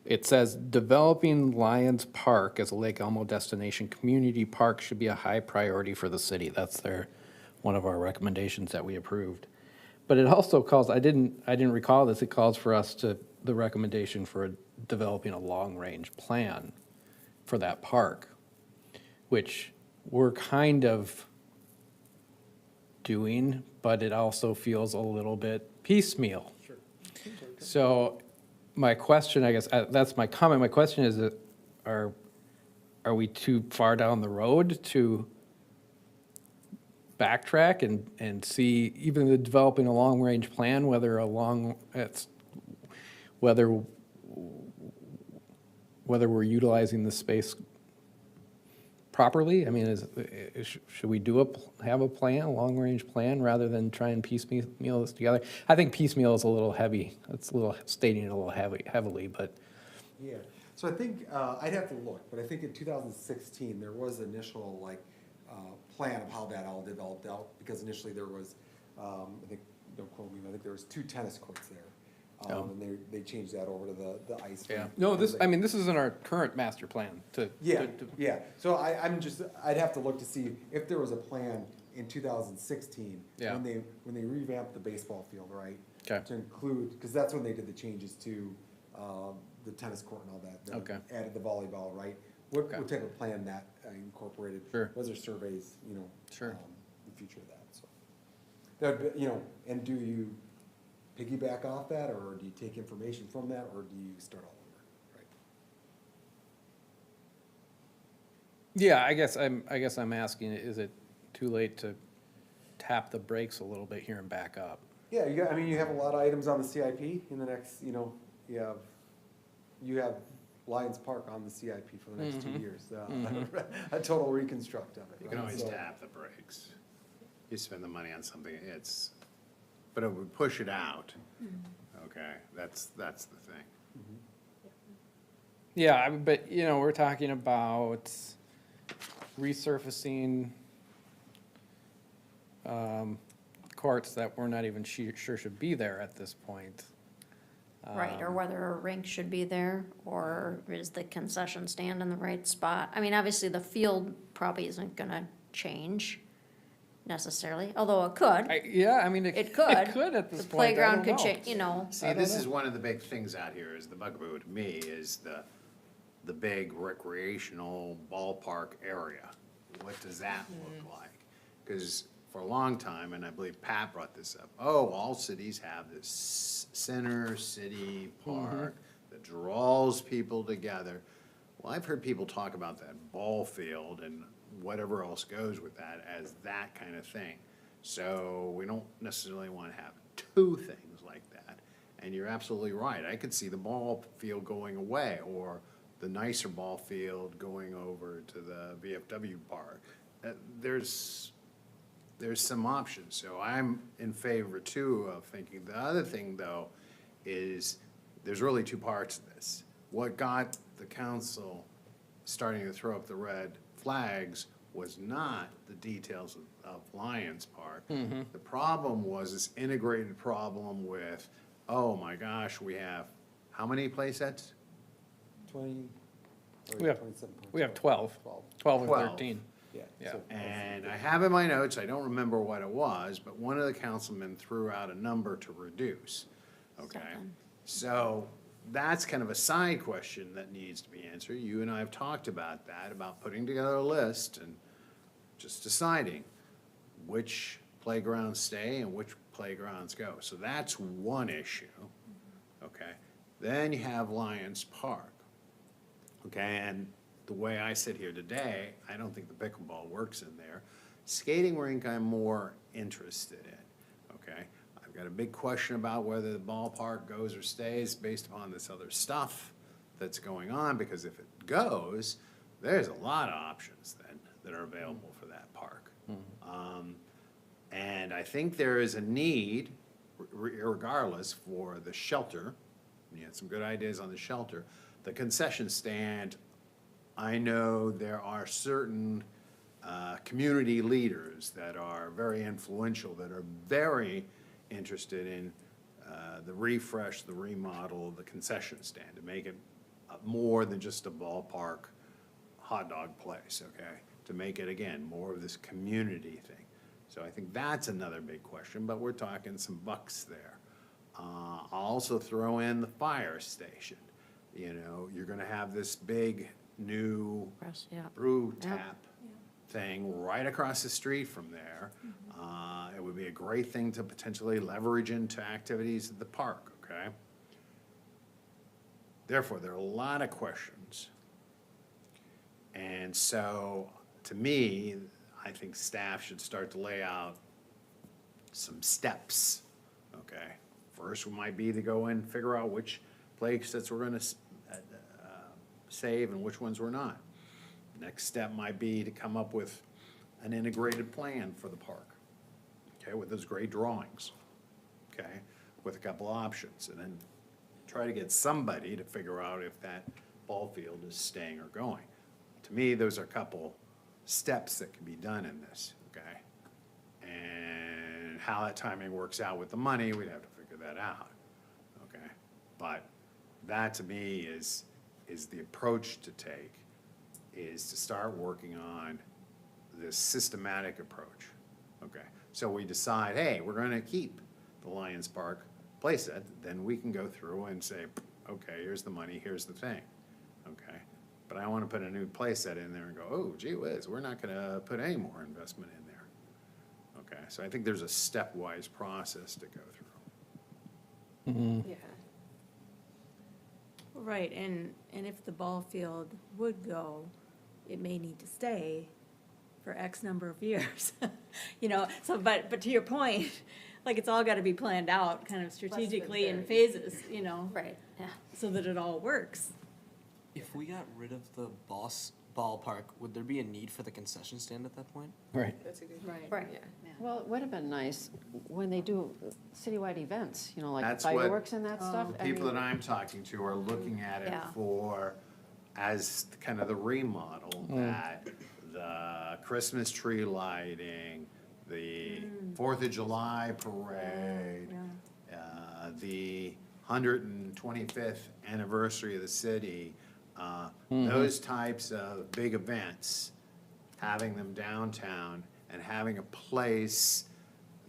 it says developing Lions Park as a Lake Elmo destination community park should be a high priority for the city. That's one of our recommendations that we approved. But it also calls, I didn't recall this, it calls for us to, the recommendation for developing a long-range plan for that park, which we're kind of doing, but it also feels a little bit piecemeal. Sure. So my question, I guess, that's my comment. My question is, are we too far down the road to backtrack and see, even the developing a long-range plan, whether we're utilizing the space properly? I mean, should we have a plan, a long-range plan, rather than try and piecemeal this together? I think piecemeal is a little heavy. It's stating it a little heavily, but. Yeah, so I think, I'd have to look, but I think in 2016, there was initial, like, plan of how that all developed out, because initially there was, I think, don't quote me, I think there was 2 tennis courts there. And they changed that over to the ice. Yeah. rink. No, this is in our current master plan Yeah, yeah, so I'd have to look to see if there was a plan in 2016. Yeah. When they revamped the baseball field, right? Okay. To include, because that's when they did the changes to, the tennis court and all that. They Okay. Added the volleyball, right? What Okay. type of plan that incorporated? Sure. Was there surveys, Sure. the future of that, so. That would be, and do you piggyback off that, or do you take information from that, or do you start all over, right? Yeah, I guess I'm asking, is it too late to tap the brakes a little bit here and back up? Yeah, you have a lot of items on the CIP in the next, you have Lions Park on the CIP for the next 2 years. A total reconstruct of it. You can right? always So- tap the brakes. You spend the money on something, but it would push it out. Okay, that's the thing. Yeah, but, we're talking about resurfacing courts that we're not even sure should be there at this point. Right, or whether a rink should be there, or is the concession stand in the right spot? I mean, obviously, the field probably isn't gonna change necessarily, although it could. It could. It could at this The point. I playground don't could know. change, See, this is one of the big things out here, is the bugaboo to me, is the big recreational ballpark area. What does that look like? Because for a long time, and I believe Pat brought this up, all cities have this center city park that draws people together. Well, I've heard people talk about that ball field and whatever else goes with that as that kind of thing. So we don't necessarily want to have 2 things like that. And you're absolutely right. I could see the ball field going away, or the nicer ball field going over to the VFW park. There's some options. So I'm in favor too of thinking. The other thing though is there's really 2 parts to this. What got the council starting to throw up the red flags was not the details of Lions Park. The problem was this integrated problem with, oh my gosh, we have, how many play sets? 20, or We have- 27, We have 12 and 12. 13. Yeah. Yeah. so- And I have in my notes, I don't remember what it was, but one of the councilmen threw out a number to reduce, okay? Something. So that's kind of a side question that needs to be answered. You and I have talked about that, about putting together a list and just deciding which playgrounds stay and which playgrounds go. So that's one issue, okay? Then you have Lions Park, okay? And the way I sit here today, I don't think the pickleball works in there. Skating rink, I'm more interested in, okay? I've got a big question about whether the ballpark goes or stays based upon this other stuff that's going on, because if it goes, there's a lot of options then that are available for that park. And I think there is a need, regardless, for the shelter. You had some good ideas on the shelter. The concession stand, I know there are certain community leaders that are very influential, that are very interested in the refresh, the remodel, the concession stand, to make it more than just a ballpark hot dog place, okay? To make it, again, more of this community thing. So I think that's another big question, but we're talking some bucks there. I'll also throw in the fire station. You know, you're gonna have this big new Yeah. brew tap thing right across the street from there. It would be a great thing to potentially leverage into activities at the park, okay? Therefore, there are a lot of questions. And so, to me, I think staff should start to lay out some steps, okay? First, might be to go in and figure out which places we're gonna save and which ones we're not. Next step might be to come up with an integrated plan for the park, okay, with those great drawings, okay, with a couple options, and then try to get somebody to figure out if that ball field is staying or going. To me, those are a couple steps that can be done in this, okay? And how that timing works out with the money, we'd have to figure that out, okay? But that, to me, is the approach to take, is to start working on this systematic approach, okay? So we decide, hey, we're gonna keep the Lions Park playset, then we can go through and say, okay, here's the money, here's the thing, okay? But I wanna put a new playset in there and go, oh, gee whiz, we're not gonna put any more investment in there, okay? So I think there's a stepwise process to go through. Yeah. Right, and if the ball field would go, it may need to stay for X number of years. You know, so, but to your point, like, it's all gotta be planned out kind of strategically in phases, you know, Right, yeah. so that it all works. If we got rid of the ballpark, would there be a need for the concession stand at that point? Right. That's a good. Right. Yeah. Well, it would have been nice when they do citywide events, you know, like That's what fireworks and that stuff. The people that I'm talking to are looking at it Yeah. for, as kind of the remodel, that the Christmas tree lighting, the Fourth of July parade, the 125th anniversary of the city, those types of big events, having them downtown and having a place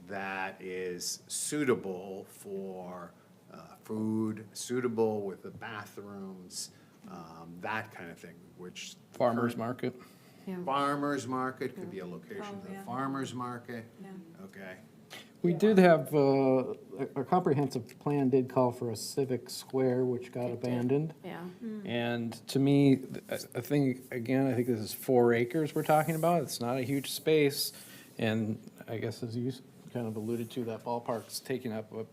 that is suitable for food, suitable with the bathrooms, that kind of thing, which. Farmers market. Farmers market could be a location Oh, of the yeah. farmers market, Yeah. okay? We did have, a comprehensive plan did call for a civic square, which got abandoned. Yeah. And to me, I think, again, I think this is 4 acres we're talking about. It's not a huge space. And I guess as you kind of alluded to, that ballpark's taking up a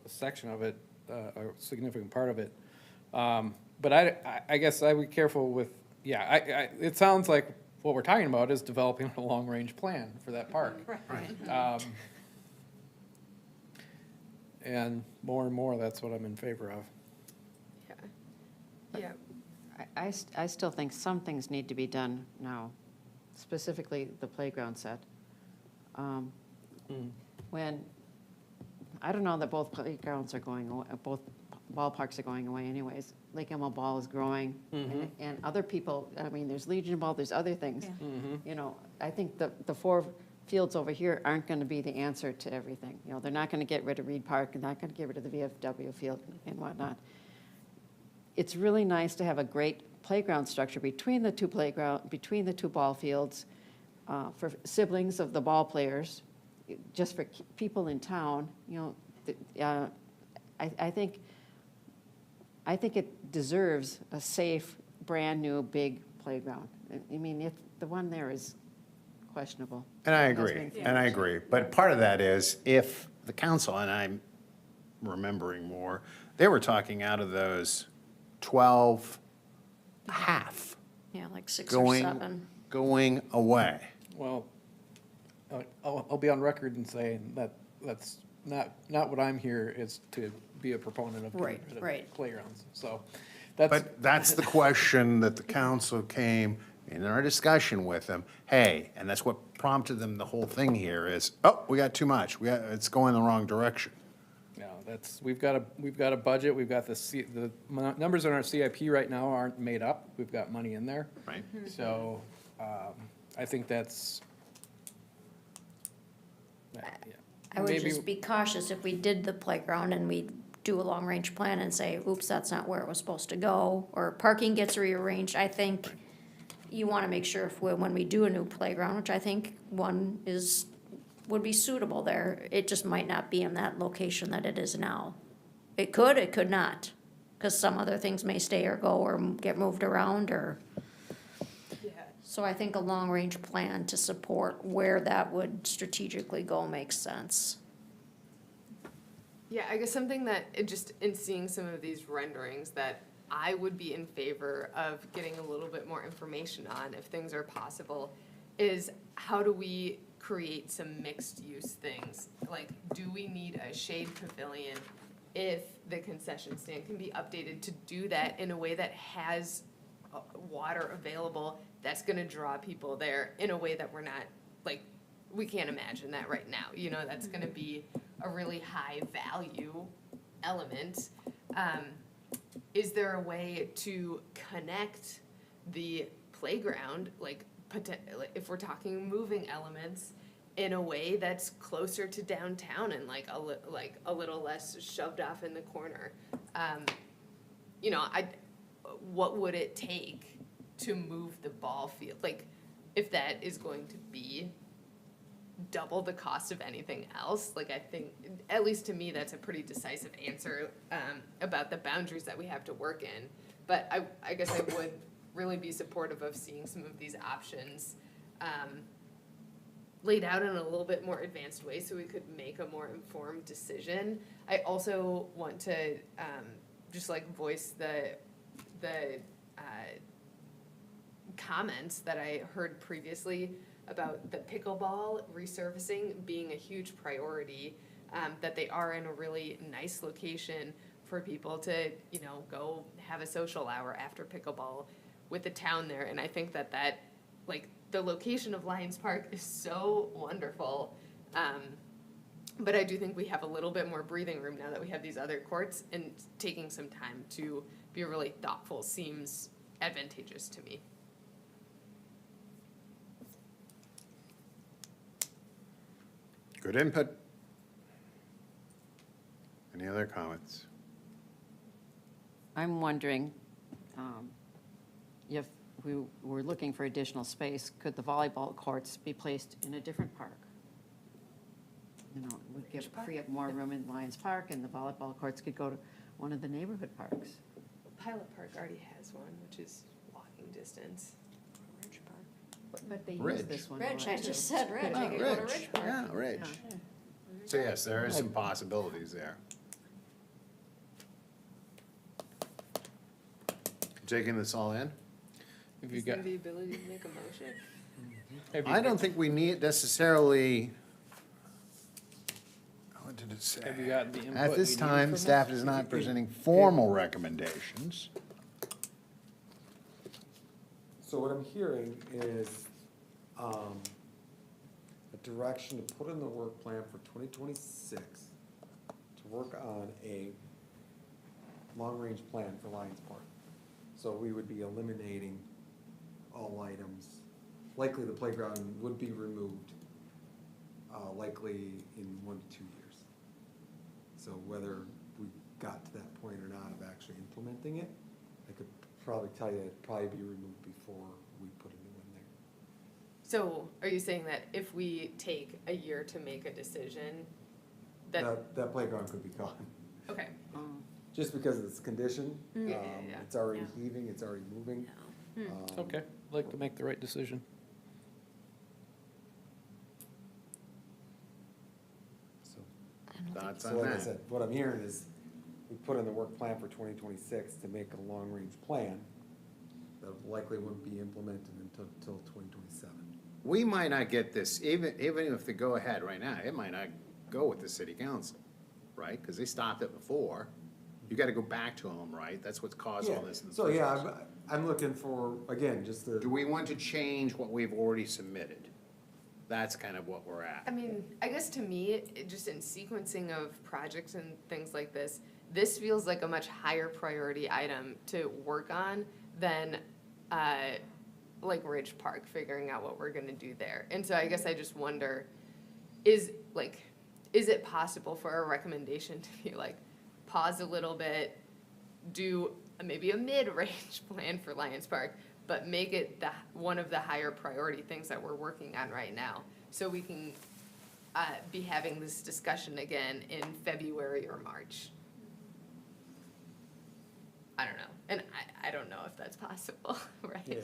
section of it, a significant part of it. But I guess I would be careful with, it sounds like what we're talking about is developing a long-range plan for that park. Right. And more, that's what I'm in favor of. Yeah. Yeah. I still think some things need to be done now, specifically the playground set. When, I don't know that both playgrounds are going, both ballparks are going away anyways. Lake Elmo Ball is growing, and other people, I mean, there's Legion Ball, there's other things. You know, I think the 4 fields over here aren't gonna be the answer to everything. You know, they're not gonna get rid of Reed Park, and not gonna get rid of the VFW field and whatnot. It's really nice to have a great playground structure between the two ball fields, for siblings of the ball players, just for people in town, I think it deserves a safe, brand-new, big playground. I mean, if the one there is questionable. And I That's agree, been and I finished. agree. But part of that is if the council, and I'm remembering more, they were talking out of those 12, half Yeah, like 6 or 7. going away. Well, I'll be on record and saying that that's not what I'm here is to be a proponent of getting Right, rid of right. playgrounds. So that's, But that's the question that the council came in our discussion with them. Hey, and that's what prompted them, the whole thing here is, oh, we got too much. It's going the wrong direction. we've got a budget, we've got the numbers in our CIP right now aren't made up. We've got money in there. Right. So, I think that's. Yeah. I would Maybe- just be cautious if we did the playground and we do a long-range plan and say, oops, that's not where it was supposed to go, or parking gets rearranged. I think you wanna make sure when we do a new playground, which I think one would be suitable there, it just might not be in that location that it is now. It could not, cause some other things may stay or go or get moved around or. Yeah. So I think a long-range plan to support where that would strategically go makes sense. Yeah, I guess something that, just in seeing some of these renderings, that I would be in favor of getting a little bit more information on, if things are possible, is how do we create some mixed-use things? Like, do we need a shade pavilion if the concession stand can be updated to do that in a way that has water available, that's gonna draw people there in a way that we're not, like, we can't imagine that right now, that's gonna be a really high value element. Is there a way to connect the playground, like, if we're talking moving elements, in a way that's closer to downtown and like a little less shoved off in the corner? What would it take to move the ball field? Like, if that is going to be double the cost of anything else, like, I think, at least to me, that's a pretty decisive answer about the boundaries that we have to work in. But I guess I would really be supportive of seeing some of these options laid out in a little bit more advanced way so we could make a more informed decision. I also want to just like voice the comments that I heard previously about the pickleball resurfacing being a huge priority, that they are in a really nice location for people to, go have a social hour after pickleball with the town there. And I think that like, the location of Lions Park is so wonderful. But I do think we have a little bit more breathing room now that we have these other courts, and taking some time to be really thoughtful seems advantageous to me. Good input. Any other comments? I'm wondering, if we were looking for additional space, could the volleyball courts be placed in a different park? Would free up more room in Lions Park, and the volleyball courts could go to one of the neighborhood parks. Pilot Park already has one, which is walking distance. But they use Ridge. this one. Ridge, a lot, I just too. said Ridge, I could go to Ridge Park. Yeah, Ridge. So yes, there are some possibilities there. Taking this all in? If you Is got, there the ability to make a motion? have you I don't got- think we need necessarily, what did it say? Have you gotten the input At this you needed time, from staff us? is not presenting formal recommendations. So what I'm hearing is, a direction to put in the work plan for 2026 to work on a long-range plan for Lions Park. So we would be eliminating all items. Likely the playground would be removed, likely in 1 to 2 years. So whether we got to that point or not of actually implementing it, I could probably tell you it'd probably be removed before we put a new one there. So are you saying that if we take a year to make a decision, That playground could be gone, okay, just because it's condition. Yeah, It's already Yeah. heaving, it's already moving. It's okay, I'd like to make the right decision. So Thoughts so on like I that? said, what I'm hearing is, we put in the work plan for 2026 to make a long-range plan that likely wouldn't be implemented until 2027. We might not get this, even if they go ahead right now, it might not go with the city council, right? Because they stopped it before. You gotta go back to them, right? That's what's caused all this in the So, first yeah, place. I'm looking for, again, just Do the, we want to change what we've already submitted? That's kind of what we're I at. mean, I guess to me, just in sequencing of projects and things like this feels like a much higher priority item to work on than, like Ridge Park, figuring out what we're gonna do there. And so I guess I just wonder, is it possible for a recommendation to be like, pause a little bit, do maybe a mid-range plan for Lions Park, but make it one of the higher priority things that we're working on right now, so we can be having this discussion again in February or March. I don't know, and I don't know if that's possible, right? yeah.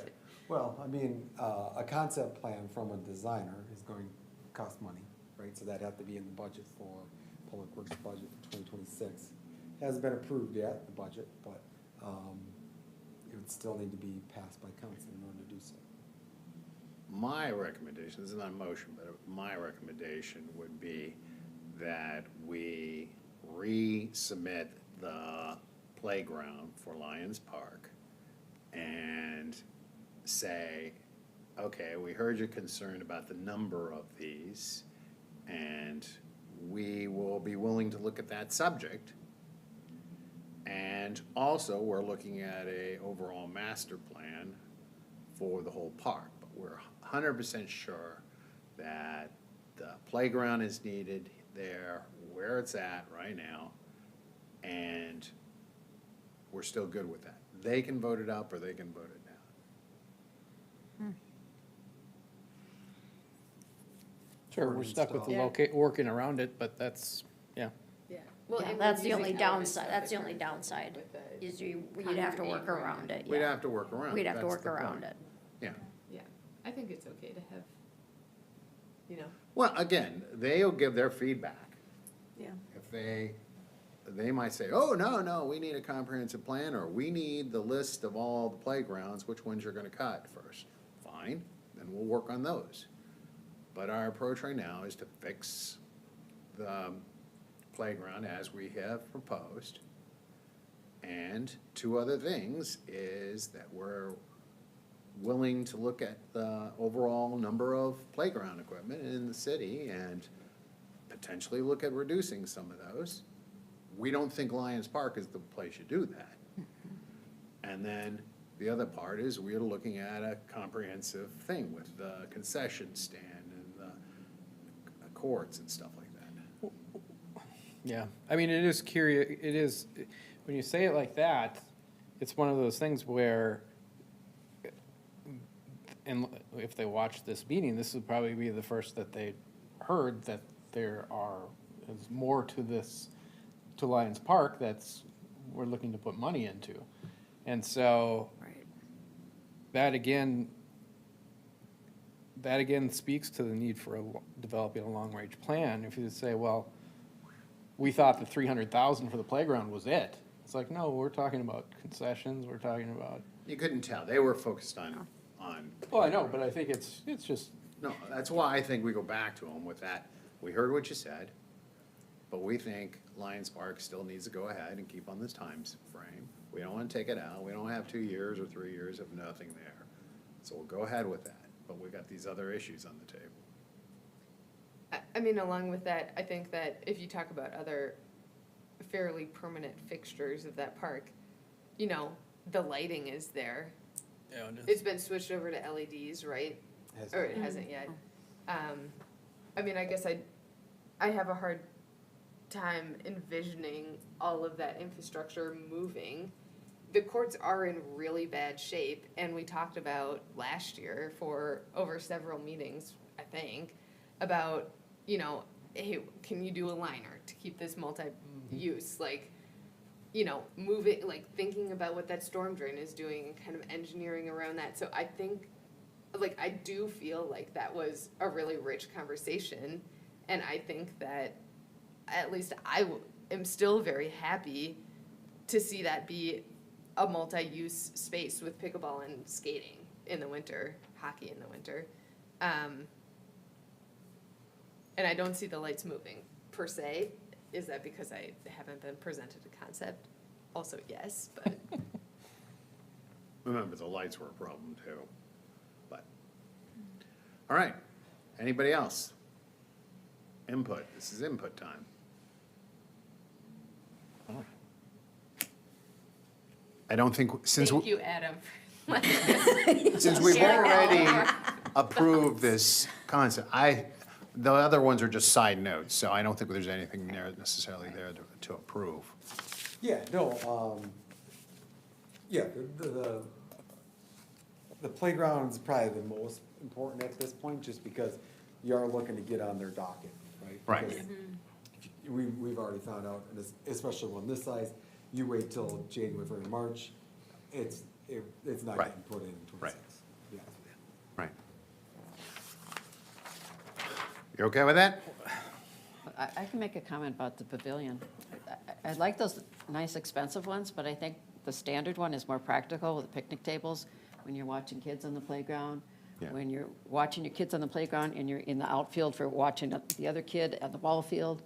Well, I mean, a concept plan from a designer is going to cost money, right? So that'd have to be in the budget for Public Works budget for 2026. Hasn't been approved yet, the budget, but it would still need to be passed by council in order to do so. My recommendation, this is not a motion, but my recommendation would be that we resubmit the playground for Lions Park and say, okay, we heard your concern about the number of these, and we will be willing to look at that subject. And also, we're looking at a overall master plan for the whole park, but we're 100% sure that the playground is needed there, where it's at right now, and we're still good with that. They can vote it up or they can vote it down. Sure, we're stuck with the locate, working around it, but that's, yeah. Yeah. Well, Yeah, and that's we're the only using elements downside, of that's the current only downside, with the is you'd have to work concrete around it, We'd yeah. have to work around it. We'd have to That's work the around point. it. Yeah. Yeah, I think it's okay to have, you know, Well, again, they'll give their feedback. Yeah. If they might say, oh, no, we need a comprehensive plan, or we need the list of all the playgrounds, which ones you're gonna cut first. Fine, then we'll work on those. But our approach right now is to fix the playground as we have proposed. And two other things is that we're willing to look at the overall number of playground equipment in the city and potentially look at reducing some of those. We don't think Lions Park is the place you do that. And then the other part is we're looking at a comprehensive thing with the concession stand and the courts and stuff like that. Yeah, I mean, it is curious, it is, when you say it like that, it's one of those things where, and if they watch this meeting, this would probably be the first that they heard that is more to this, to Lions Park that's, we're looking to put money into. And so, Right. that again speaks to the need for developing a long-range plan. If you say, well, we thought the 300,000 for the playground was it. It's like, no, we're talking about concessions, we're talking about, You couldn't tell, they were focused on. well, I know, but I think it's just, No, that's why I think we go back to them with that. We heard what you said, but we think Lions Park still needs to go ahead and keep on this time frame. We don't want to take it out. We don't have 2 years or 3 years of nothing there. So we'll go ahead with that, but we got these other issues on the table. I mean, along with that, I think that if you talk about other fairly permanent fixtures of that park, you know, the lighting is there. yeah, It's been switched over to LEDs, right? Has- Or it hasn't yet. I mean, I guess I have a hard time envisioning all of that infrastructure moving the courts are in really bad shape, and we talked about last year for over several meetings, I think, about, you know, hey, can you do a liner to keep this multi-use, like, you know, move it, like, thinking about what that storm drain is doing, and kind of engineering around that, so I think, like, I do feel like that was a really rich conversation, and I think that, at least am still very happy to see that be a multi-use space with pickleball and skating in the winter, hockey in the winter. And I don't see the lights moving per se. Is that because I haven't been presented a concept? Also, yes, but Remember, the lights were a problem too, but, all right. Anybody else? Input, this is input time. I don't think, since, thank you, Adam. since we've already approved this concept, the other ones are just side notes, so I don't think there's anything there necessarily there to approve. Yeah, no, yeah, the playground is probably the most important at this point, just because you are looking to get on their docket, right? Right. Because we've already found out, and especially on this size, you wait till January, February, March, it's not Right. getting put in Right. 26. Yeah. Right. You okay with that? I can make a comment about the pavilion. I like those nice expensive ones, but I think the standard one is more practical with picnic tables when you're watching kids on the playground. Yeah. When you're watching your kids on the playground and you're in the outfield for watching the other kid at the ball field.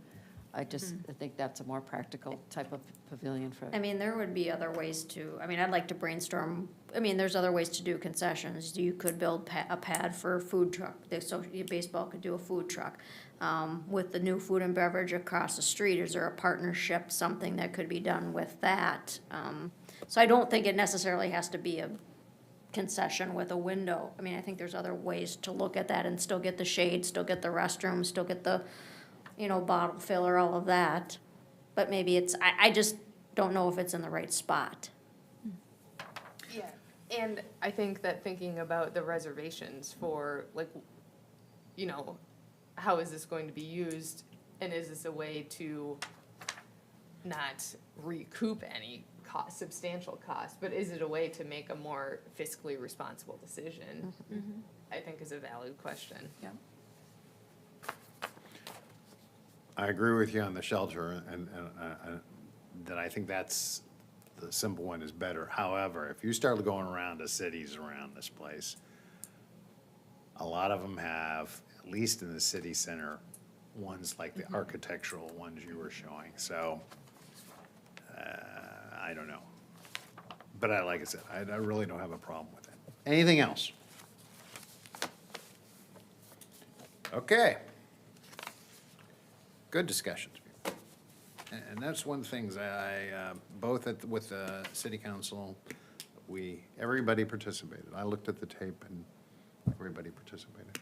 I think that's a more practical type of pavilion for. I mean, there would be other ways to, I mean, I'd like to brainstorm, I mean, there's other ways to do concessions. You could build a pad for a food truck, so baseball could do a food truck. With the new food and beverage across the street, is there a partnership, something that could be done with that? So I don't think it necessarily has to be a concession with a window. I mean, I think there's other ways to look at that and still get the shade, still get the restroom, still get the, bottle filler, all of that. But maybe I just don't know if it's in the right spot. Yeah, and I think that thinking about the reservations for, like, how is this going to be used? And is this a way to not recoup any substantial cost, but is it a way to make a more fiscally responsible decision? I think is a valid question. Yeah. I agree with you on the shelter, and that I think that's, the simple one is better. However, if you start going around to cities around this place, a lot of them have, at least in the city center, ones like the architectural ones you were showing, so, I don't know. But like I said, I really don't have a problem with it. Anything else? Okay. Good discussions. And that's one of the things both with the city council, everybody participated. I looked at the tape and everybody participated.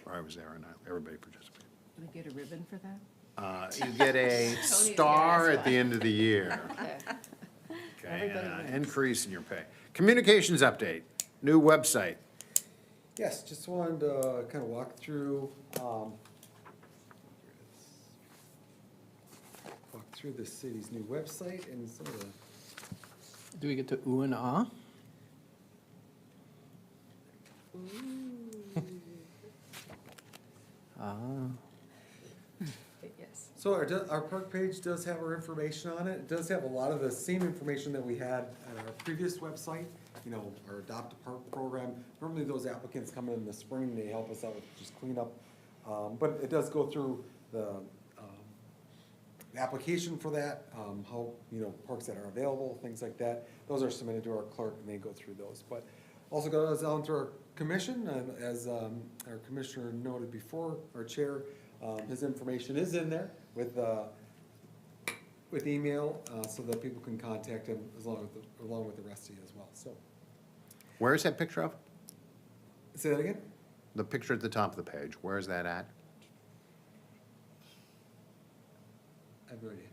Or I was there and everybody participated. Do we get a ribbon for that? You get a star at the end of the year. Okay. Okay, Everybody and wins. increase in your pay. Communications update, new website. Yes, just wanted to kind of walk through, the city's new website and some of the, Do we get to ooh and ah? Ah. But yes. so our park page does have our information on it. It does have a lot of the same information that we had on our previous website, our Adopt a Park program. Normally those applicants come in the spring, they help us out with just cleanup. But it does go through the application for that, how, parks that are available, things like that. Those are submitted to our clerk and they go through those. But also goes down to our commission, and as our commissioner noted before, our chair, his information is in there with email, so that people can contact him along with the rest of you as well, so. Where is that picture of? Say that again? The picture at the top of the page, where is that at? I have no idea.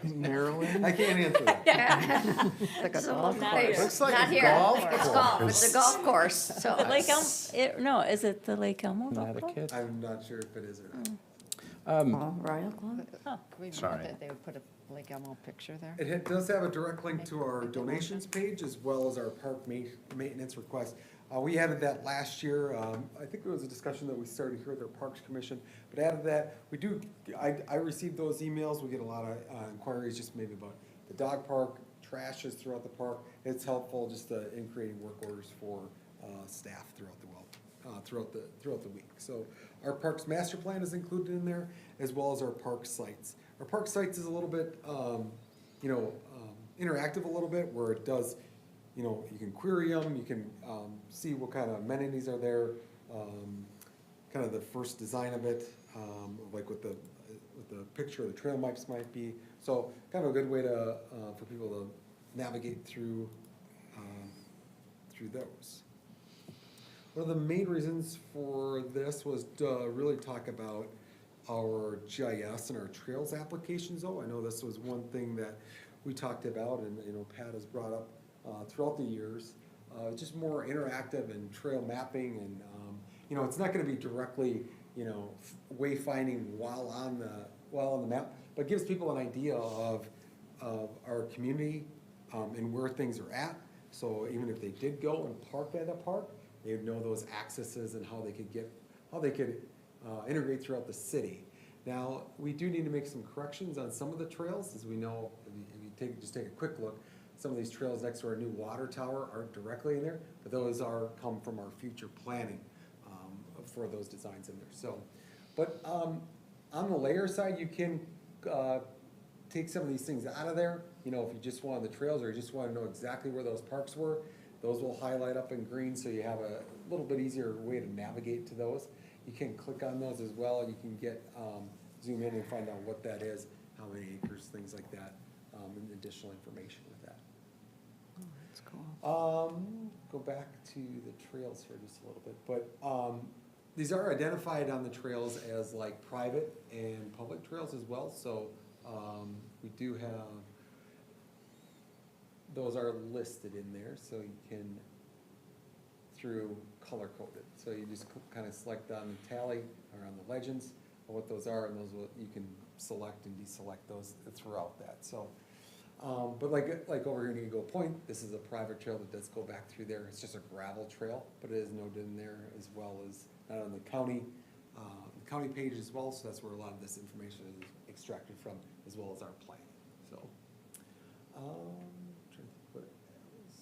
Maryland? I can't answer that. Like a So, golf not course. here. Looks like Not a here. golf It's golf, it's a golf course, so. Lake Elmo, no, is it the Lake Elmo golf Not a course? kid. I'm not sure if it is or not. Royal Club? Can we make Sorry. that they would put a Lake Elmo picture there? Does have a direct link to our donations page as well as our park maintenance request. We added that last year. I think it was a discussion that we started here at our Parks Commission. But added that, I received those emails. We get a lot of inquiries just maybe about the dog park, trashes throughout the park. It's helpful just in creating work orders for staff throughout the week. So our parks master plan is included in there, as well as our park sites. Our park sites is a little bit, interactive a little bit, where it does, you can query them, you can see what kind of amenities are there, kind of the first design of it, like what the picture of the trail maps might be. So kind of a good way to for people to navigate through those. One of the main reasons for this was to really talk about our GIS and our trails applications, though. I know this was one thing that we talked about, and Pat has brought up throughout the years. Just more interactive and trail mapping, and it's not going to be directly wayfinding while on the map, but gives people an idea of our community and where things are at. So even if they did go and park at a park, they would know those accesses and how they could integrate throughout the city. Now, we do need to make some corrections on some of the trails, as we know, if you just take a quick look, some of these trails next to our new water tower aren't directly in there, but those come from our future planning for those designs in there. So, but on the layer side, you can take some of these things out of there. If you just wanted the trails, or you just want to know exactly where those parks were, those will highlight up in green, so you have a little bit easier way to navigate to those. You can click on those as well. You can get zoom in and find out what that is, how many acres, things like that, and additional information with that. Oh, that's cool. Go back to the trails here just a little bit, but these are identified on the trails as like private and public trails as well. So we do have, those are listed in there, so you can, through color coded. So you just kind of select on the tally or on the legends of what those are, and those you can select and deselect those throughout that. So, but like over here in Eagle Point, this is a private trail that does go back through there. It's just a gravel trail, but it is noted in there, as well as not on the county page as well. So that's where a lot of this information is extracted from, as well as our plan. So, trying to put it as.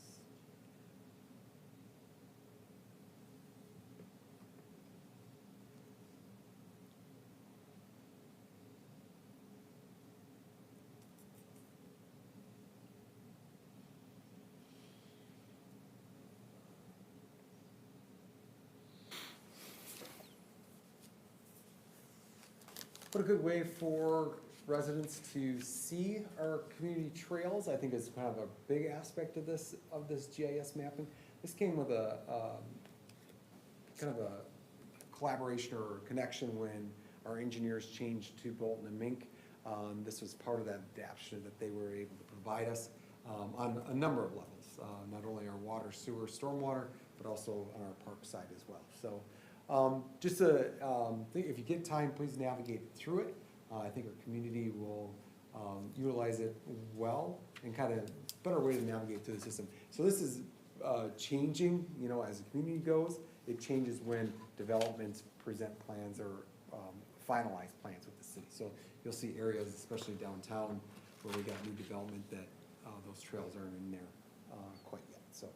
What a good way for residents to see our community trails, I think, is kind of a big aspect of this GIS mapping. This came with a kind of a collaboration or connection when our engineers changed to Bolton and Mink. This was part of that adaptation that they were able to provide us on a number of levels, not only our water, sewer, stormwater, but also on our park side as well. So just if you get time, please navigate through it. I think our community will utilize it well, and kind of better way to navigate through the system. So this is changing, as the community goes. It changes when developments present plans or finalize plans with the city. So you'll see areas, especially downtown, where we got new development that those trails aren't in there quite yet. So.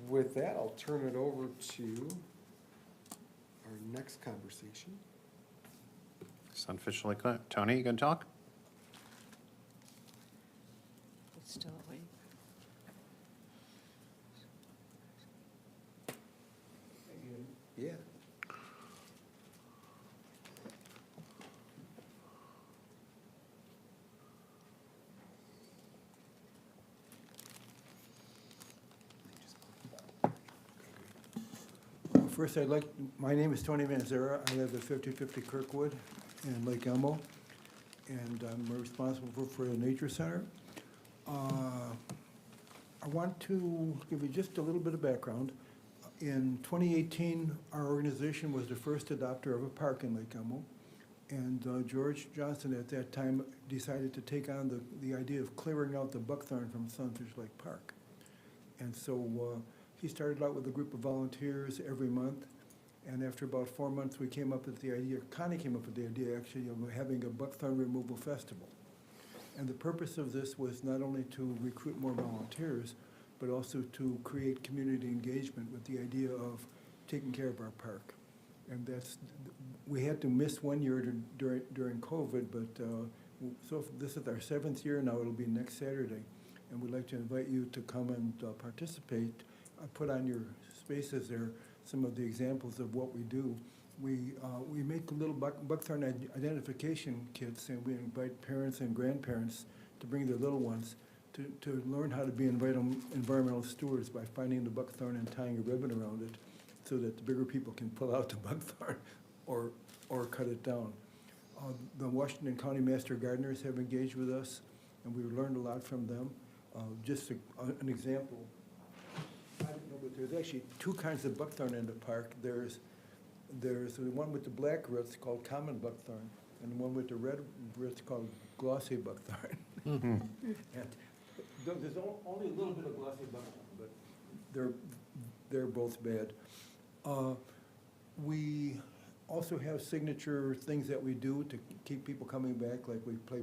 With that, I'll turn it over to our next conversation. It's unofficially clear. Tony, you gonna talk? It's still awake. Yeah. First, my name is Tony Manzera. I live at 5050 Kirkwood in Lake Elmo, and I'm responsible for the Nature Center. I want to give you just a little bit of background. In 2018, our organization was the first adopter of a park in Lake Elmo, and George Johnson at that time decided to take on the idea of clearing out the buckthorn from Sunfish Lake Park. And so he started out with a group of volunteers every month, and after about 4 months, we came up with the idea, Connie came up with the idea actually of having a buckthorn removal festival. And the purpose of this was not only to recruit more volunteers, but also to create community engagement with the idea of taking care of our park. And we had to miss 1 year during COVID, but so this is our 7th year now. It'll be next Saturday. And we'd like to invite you to come and participate. I put on your spaces there some of the examples of what we do. We make little buckthorn identification kits, and we invite parents and grandparents to bring their little ones to learn how to be environmental stewards by finding the buckthorn and tying a ribbon around it so that the bigger people can pull out the buckthorn or cut it down. The Washington County Master Gardeners have engaged with us, and we've learned a lot from them. Just an example, I don't know, but there's actually 2 kinds of buckthorn in the park. There's the one with the black roots called common buckthorn, and the one with the red roots called glossy buckthorn. And there's only a little bit of glossy buckthorn, but they're both bad. We also have signature things that we do to keep people coming back, like we play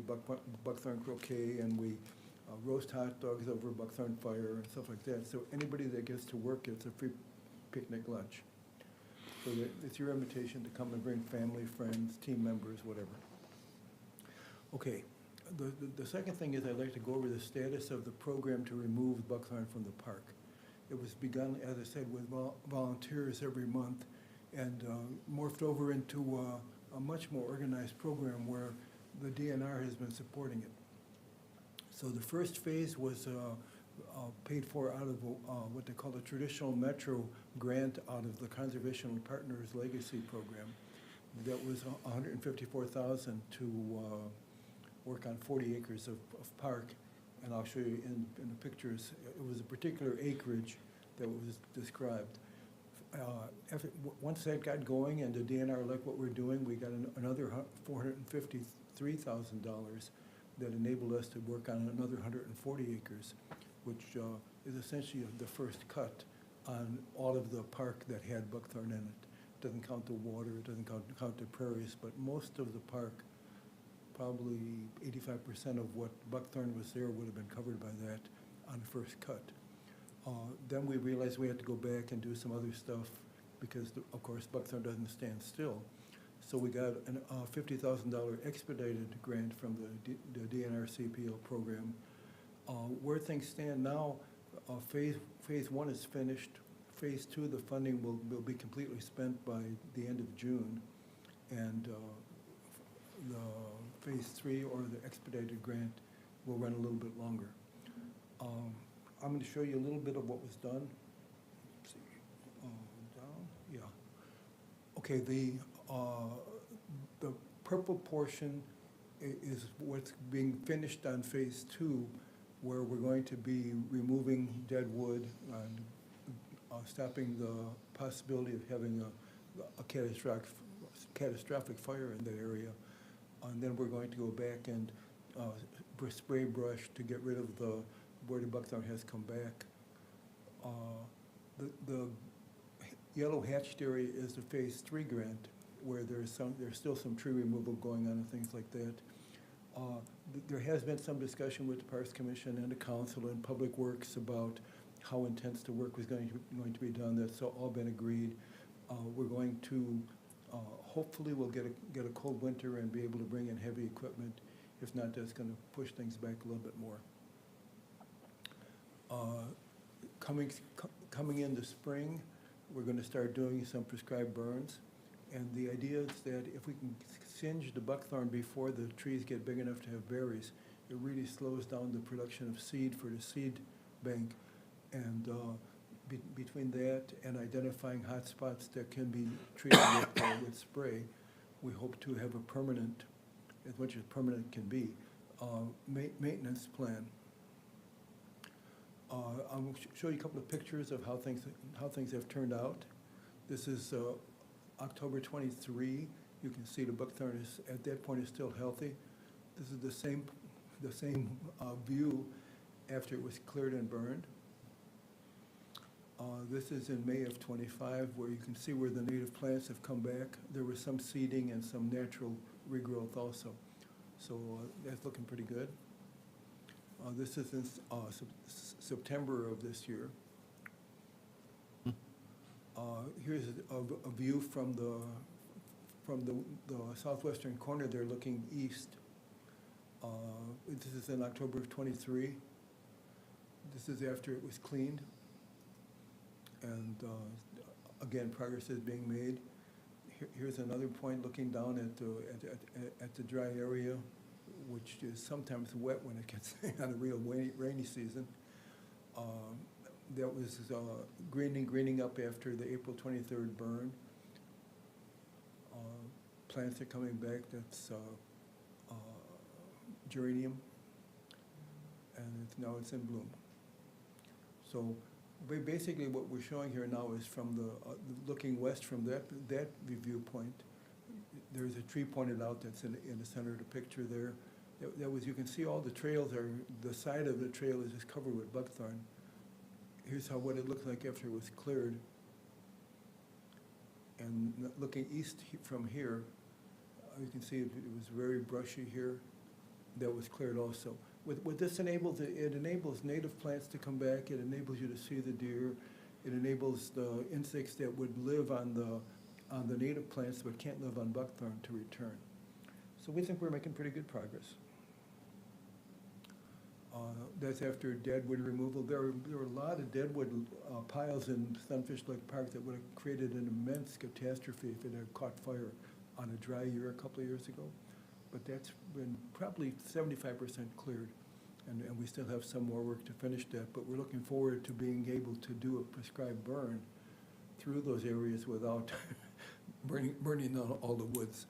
buckthorn croquet, and we roast hot dogs over buckthorn fire and stuff like that. So anybody that gets to work gets a free picnic lunch. So it's your invitation to come and bring family, friends, team members, whatever. Okay, the second thing is I'd like to go over the status of the program to remove buckthorn from the park. It was begun, as I said, with volunteers every month, and morphed over into a much more organized program where the DNR has been supporting it. So the first phase was paid for out of what they call the traditional metro grant out of the Conservation Partners Legacy Program. That was $154,000 to work on 40 acres of park, and I'll show you in the pictures. It was a particular acreage that was described. Once that got going and the DNR liked what we're doing, we got another $453,000 that enabled us to work on another 140 acres, which is essentially the first cut on all of the park that had buckthorn in it. It doesn't count the water, it doesn't count the prairies, but most of the park, probably 85% of what buckthorn was there would have been covered by that on the first cut. Then we realized we had to go back and do some other stuff because, of course, buckthorn doesn't stand still. So we got a $50,000 expedited grant from the DNR CPO program. Where things stand now, phase 1 is finished. Phase 2, the funding will be completely spent by the end of June. And the phase 3, or the expedited grant, will run a little bit longer. I'm going to show you a little bit of what was done. Let's see, down, yeah. Okay, the purple portion is what's being finished on phase 2, where we're going to be removing dead wood and stopping the possibility of having a catastrophic fire in that area. And then we're going to go back and spray brush to get rid of where the buckthorn has come back. The yellow hatched area is the phase 3 grant, where there's still some tree removal going on and things like that. There has been some discussion with the Parks Commission and the Council and Public Works about how intense the work was going to be done. That's all been agreed. We're going to hopefully we'll get a cold winter and be able to bring in heavy equipment. If not, that's going to push things back a little bit more. Coming in the spring, we're going to start doing some prescribed burns. And the idea is that if we can singe the buckthorn before the trees get big enough to have berries, it really slows down the production of seed for the seed bank. And Between that and identifying hot spots that can be treated with spray, we hope to have a permanent, as much as permanent can be, maintenance plan. I'll show you a couple of pictures of how things have turned out. This is October 23. You can see the buckthorn is, at that point, is still healthy. This is the same view after it was cleared and burned. This is in May of '25, where you can see where the native plants have come back. There was some seeding and some natural regrowth also. So that's looking pretty good. This is in September of this year. Here's a view from the southwestern corner there looking east. This is in October of '23. This is after it was cleaned. And again, progress is being made. Here's another point looking down at the dry area, which is sometimes wet when it gets on a real rainy season. That was greening up after the April 23rd burn. Plants are coming back. That's geranium, and now it's in bloom. So basically what we're showing here now is from the, looking west from that viewpoint. There's a tree pointed out that's in the center of the picture there. That was, you can see all the trails are, the side of the trail is just covered with buckthorn. Here's what it looked like after it was cleared. And looking east from here, you can see it was very brushy here. That was cleared also. What this enables, it enables native plants to come back. It enables you to see the deer. It enables the insects that would live on the native plants but can't live on buckthorn to return. So we think we're making pretty good progress. That's after deadwood removal. There were a lot of deadwood piles in Sunfish Lake Park that would have created an immense catastrophe if it had caught fire on a dry year a couple of years ago. But that's been probably 75% cleared, and we still have some more work to finish that, but we're looking forward to being able to do a prescribed burn through those areas without burning all the woods.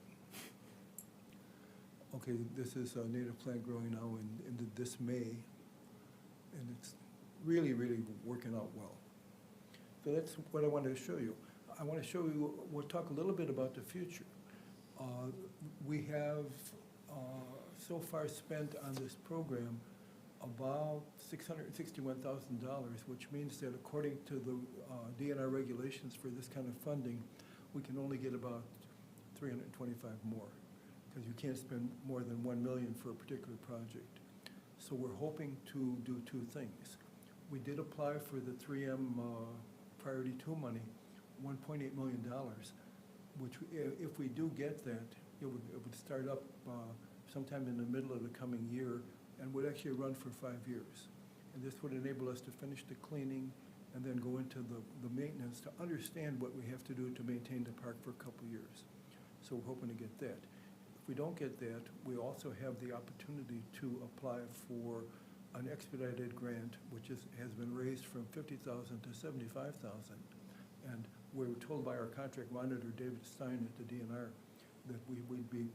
Okay, this is a native plant growing now in this May, and it's really, really working out well. So that's what I wanted to show you. I want to show you, we'll talk a little bit about the future. We have so far spent on this program about $661,000, which means that according to the DNR regulations for this kind of funding, we can only get about 325 more, because you can't spend more than $1 million for a particular project. So we're hoping to do two things. We did apply for the 3M Priority 2 money, $1.8 million, which if we do get that, it would start up sometime in the middle of the coming year and would actually run for 5 years. And this would enable us to finish the cleaning and then go into the maintenance to understand what we have to do to maintain the park for a couple years. So we're hoping to get that. If we don't get that, we also have the opportunity to apply for an expedited grant, which has been raised from $50,000 to $75,000. And we were told by our contract monitor, David Stein at the DNR, that we'd be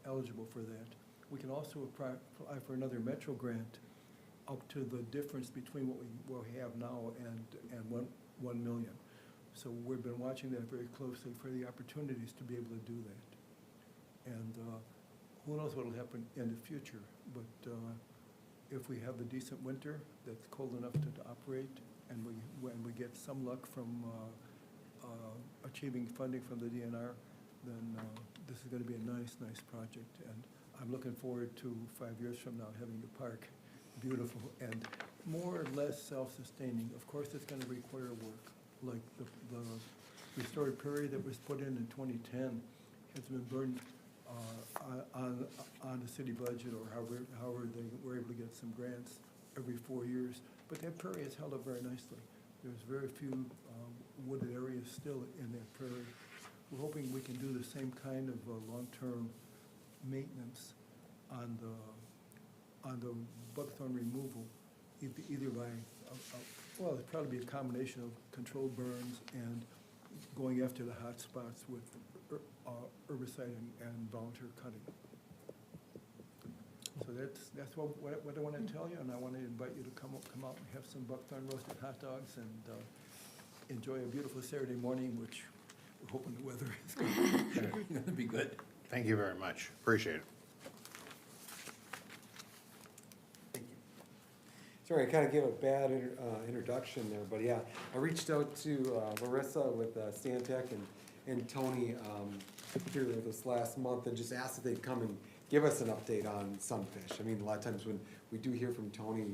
eligible for that. We can also apply for another Metro grant up to the difference between what we have now and 1 million. So we've been watching that very closely for the opportunities to be able to do that. And who knows what will happen in the future, but if we have a decent winter that's cold enough to operate, and when we get some luck from achieving funding from the DNR, then this is going to be a nice project. And I'm looking forward to 5 years from now having the park beautiful and more or less self-sustaining. Of course, it's going to require work, like the restored prairie that was put in 2010 has been burned on the city budget, or however they were able to get some grants every 4 years. But that prairie has held up very nicely. There's very few wooded areas still in that prairie. We're hoping we can do the same kind of long-term maintenance on the buckthorn removal, either by Well, it'd probably be a combination of controlled burns and going after the hot spots with herbicide and volunteer cutting. So that's what I want to tell you, and I want to invite you to come out and have some buckthorn roasted hot dogs and enjoy a beautiful Saturday morning, which we're hoping the weather is going to be good. Thank you very much. Appreciate it. Sorry, I kind of gave a bad introduction there, but yeah, I reached out to Larissa with Stantec and Tony here this last month and just asked if they'd come and give us an update on Sunfish. I mean, a lot of times when we do hear from Tony,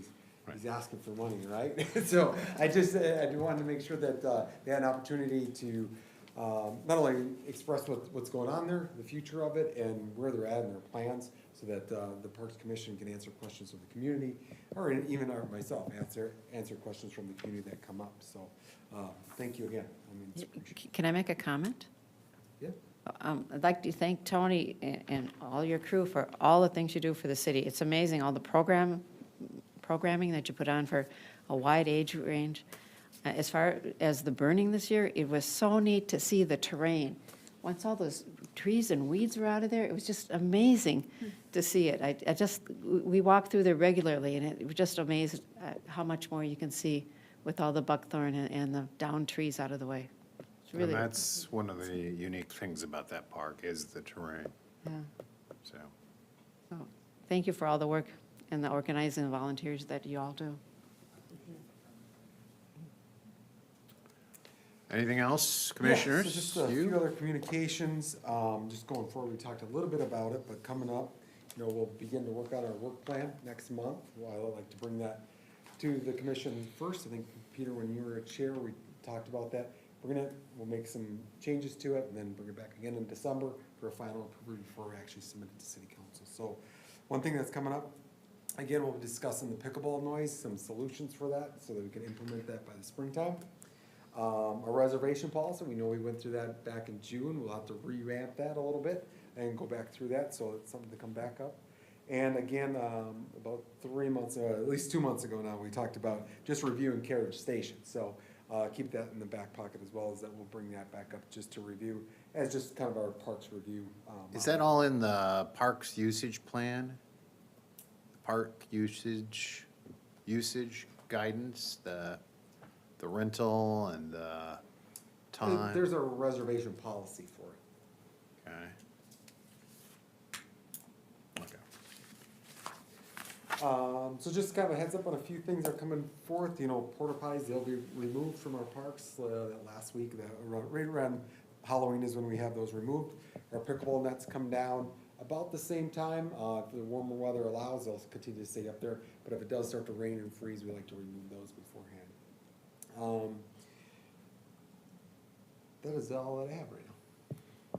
he's asking for money, right? So I do want to make sure that they had an opportunity to not only express what's going on there, the future of it, and where they're at in their plans, so that the Parks Commission can answer questions of the community, or even myself, answer questions from the community that come up. So, thank you again. I mean, it's appreciated. Can I make a comment? Yeah. I'd like to thank Tony and all your crew for all the things you do for the city. It's amazing, all the programming that you put on for a wide age range. As far as the burning this year, it was so neat to see the terrain. Once all those trees and weeds were out of there, it was just amazing to see it. We walk through there regularly, and it was just amazing how much more you can see with all the buckthorn and the downed trees out of the way. It's And really, that's one of the unique things about that park is the terrain, yeah. so. So, thank you for all the work and the organizing and volunteers that you all do. Anything else, Yeah, Commissioners? so just a You? few other communications, just going forward, we talked a little bit about it, but coming up, we'll begin to work on our work plan next month. Well, I'd like to bring that to the commission first. I think, Peter, when you were chair, we talked about that. We'll make some changes to it and then bring it back again in December for a final approval before we actually submit it to city council. So one thing that's coming up, again, we'll be discussing the pickleball noise, some solutions for that so that we can implement that by the springtime. Our reservation policy, we know we went through that back in June. We'll have to revamp that a little bit and go back through that, so it's something to come back up. And again, about 3 months, at least 2 months ago now, we talked about just reviewing carriage stations. So keep that in the back pocket as well, as that we'll bring that back up just to review as just kind of our parks review. Is that all in the parks usage plan? Park usage guidance, the rental and the time? There's a reservation policy for it. Okay. So just kind of a heads up on a few things that are coming forth, porta potties, they'll be removed from our parks last week, right around Halloween is when we have those removed. Our pickleball nets come down about the same time. If the warmer weather allows, they'll continue to stay up there, but if it does start to rain and freeze, we like to remove those beforehand. That is all that I have right now.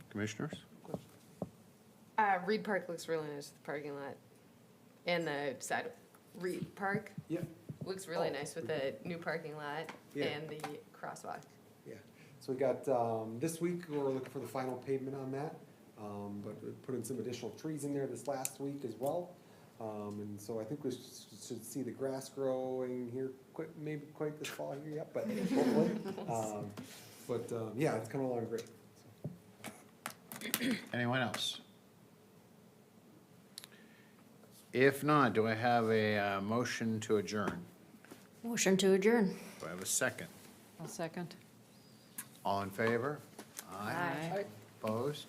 Commissioners? Reed Park looks really nice with the parking lot. And the side of Reed Park Yeah, looks really Oh, nice with the new parking lot Yeah. and the crosswalk. yeah. So we got, this week, we're looking for the final pavement on that. But we put in some additional trees in there this last week as well. And so I think we should see the grass growing here maybe quite this fall here yet, but hopefully. Yeah, it's coming along great. Anyone else? If not, do I have a motion to adjourn? Motion to adjourn. Do I have a second? I'll second. All in favor? Aye. Opposed?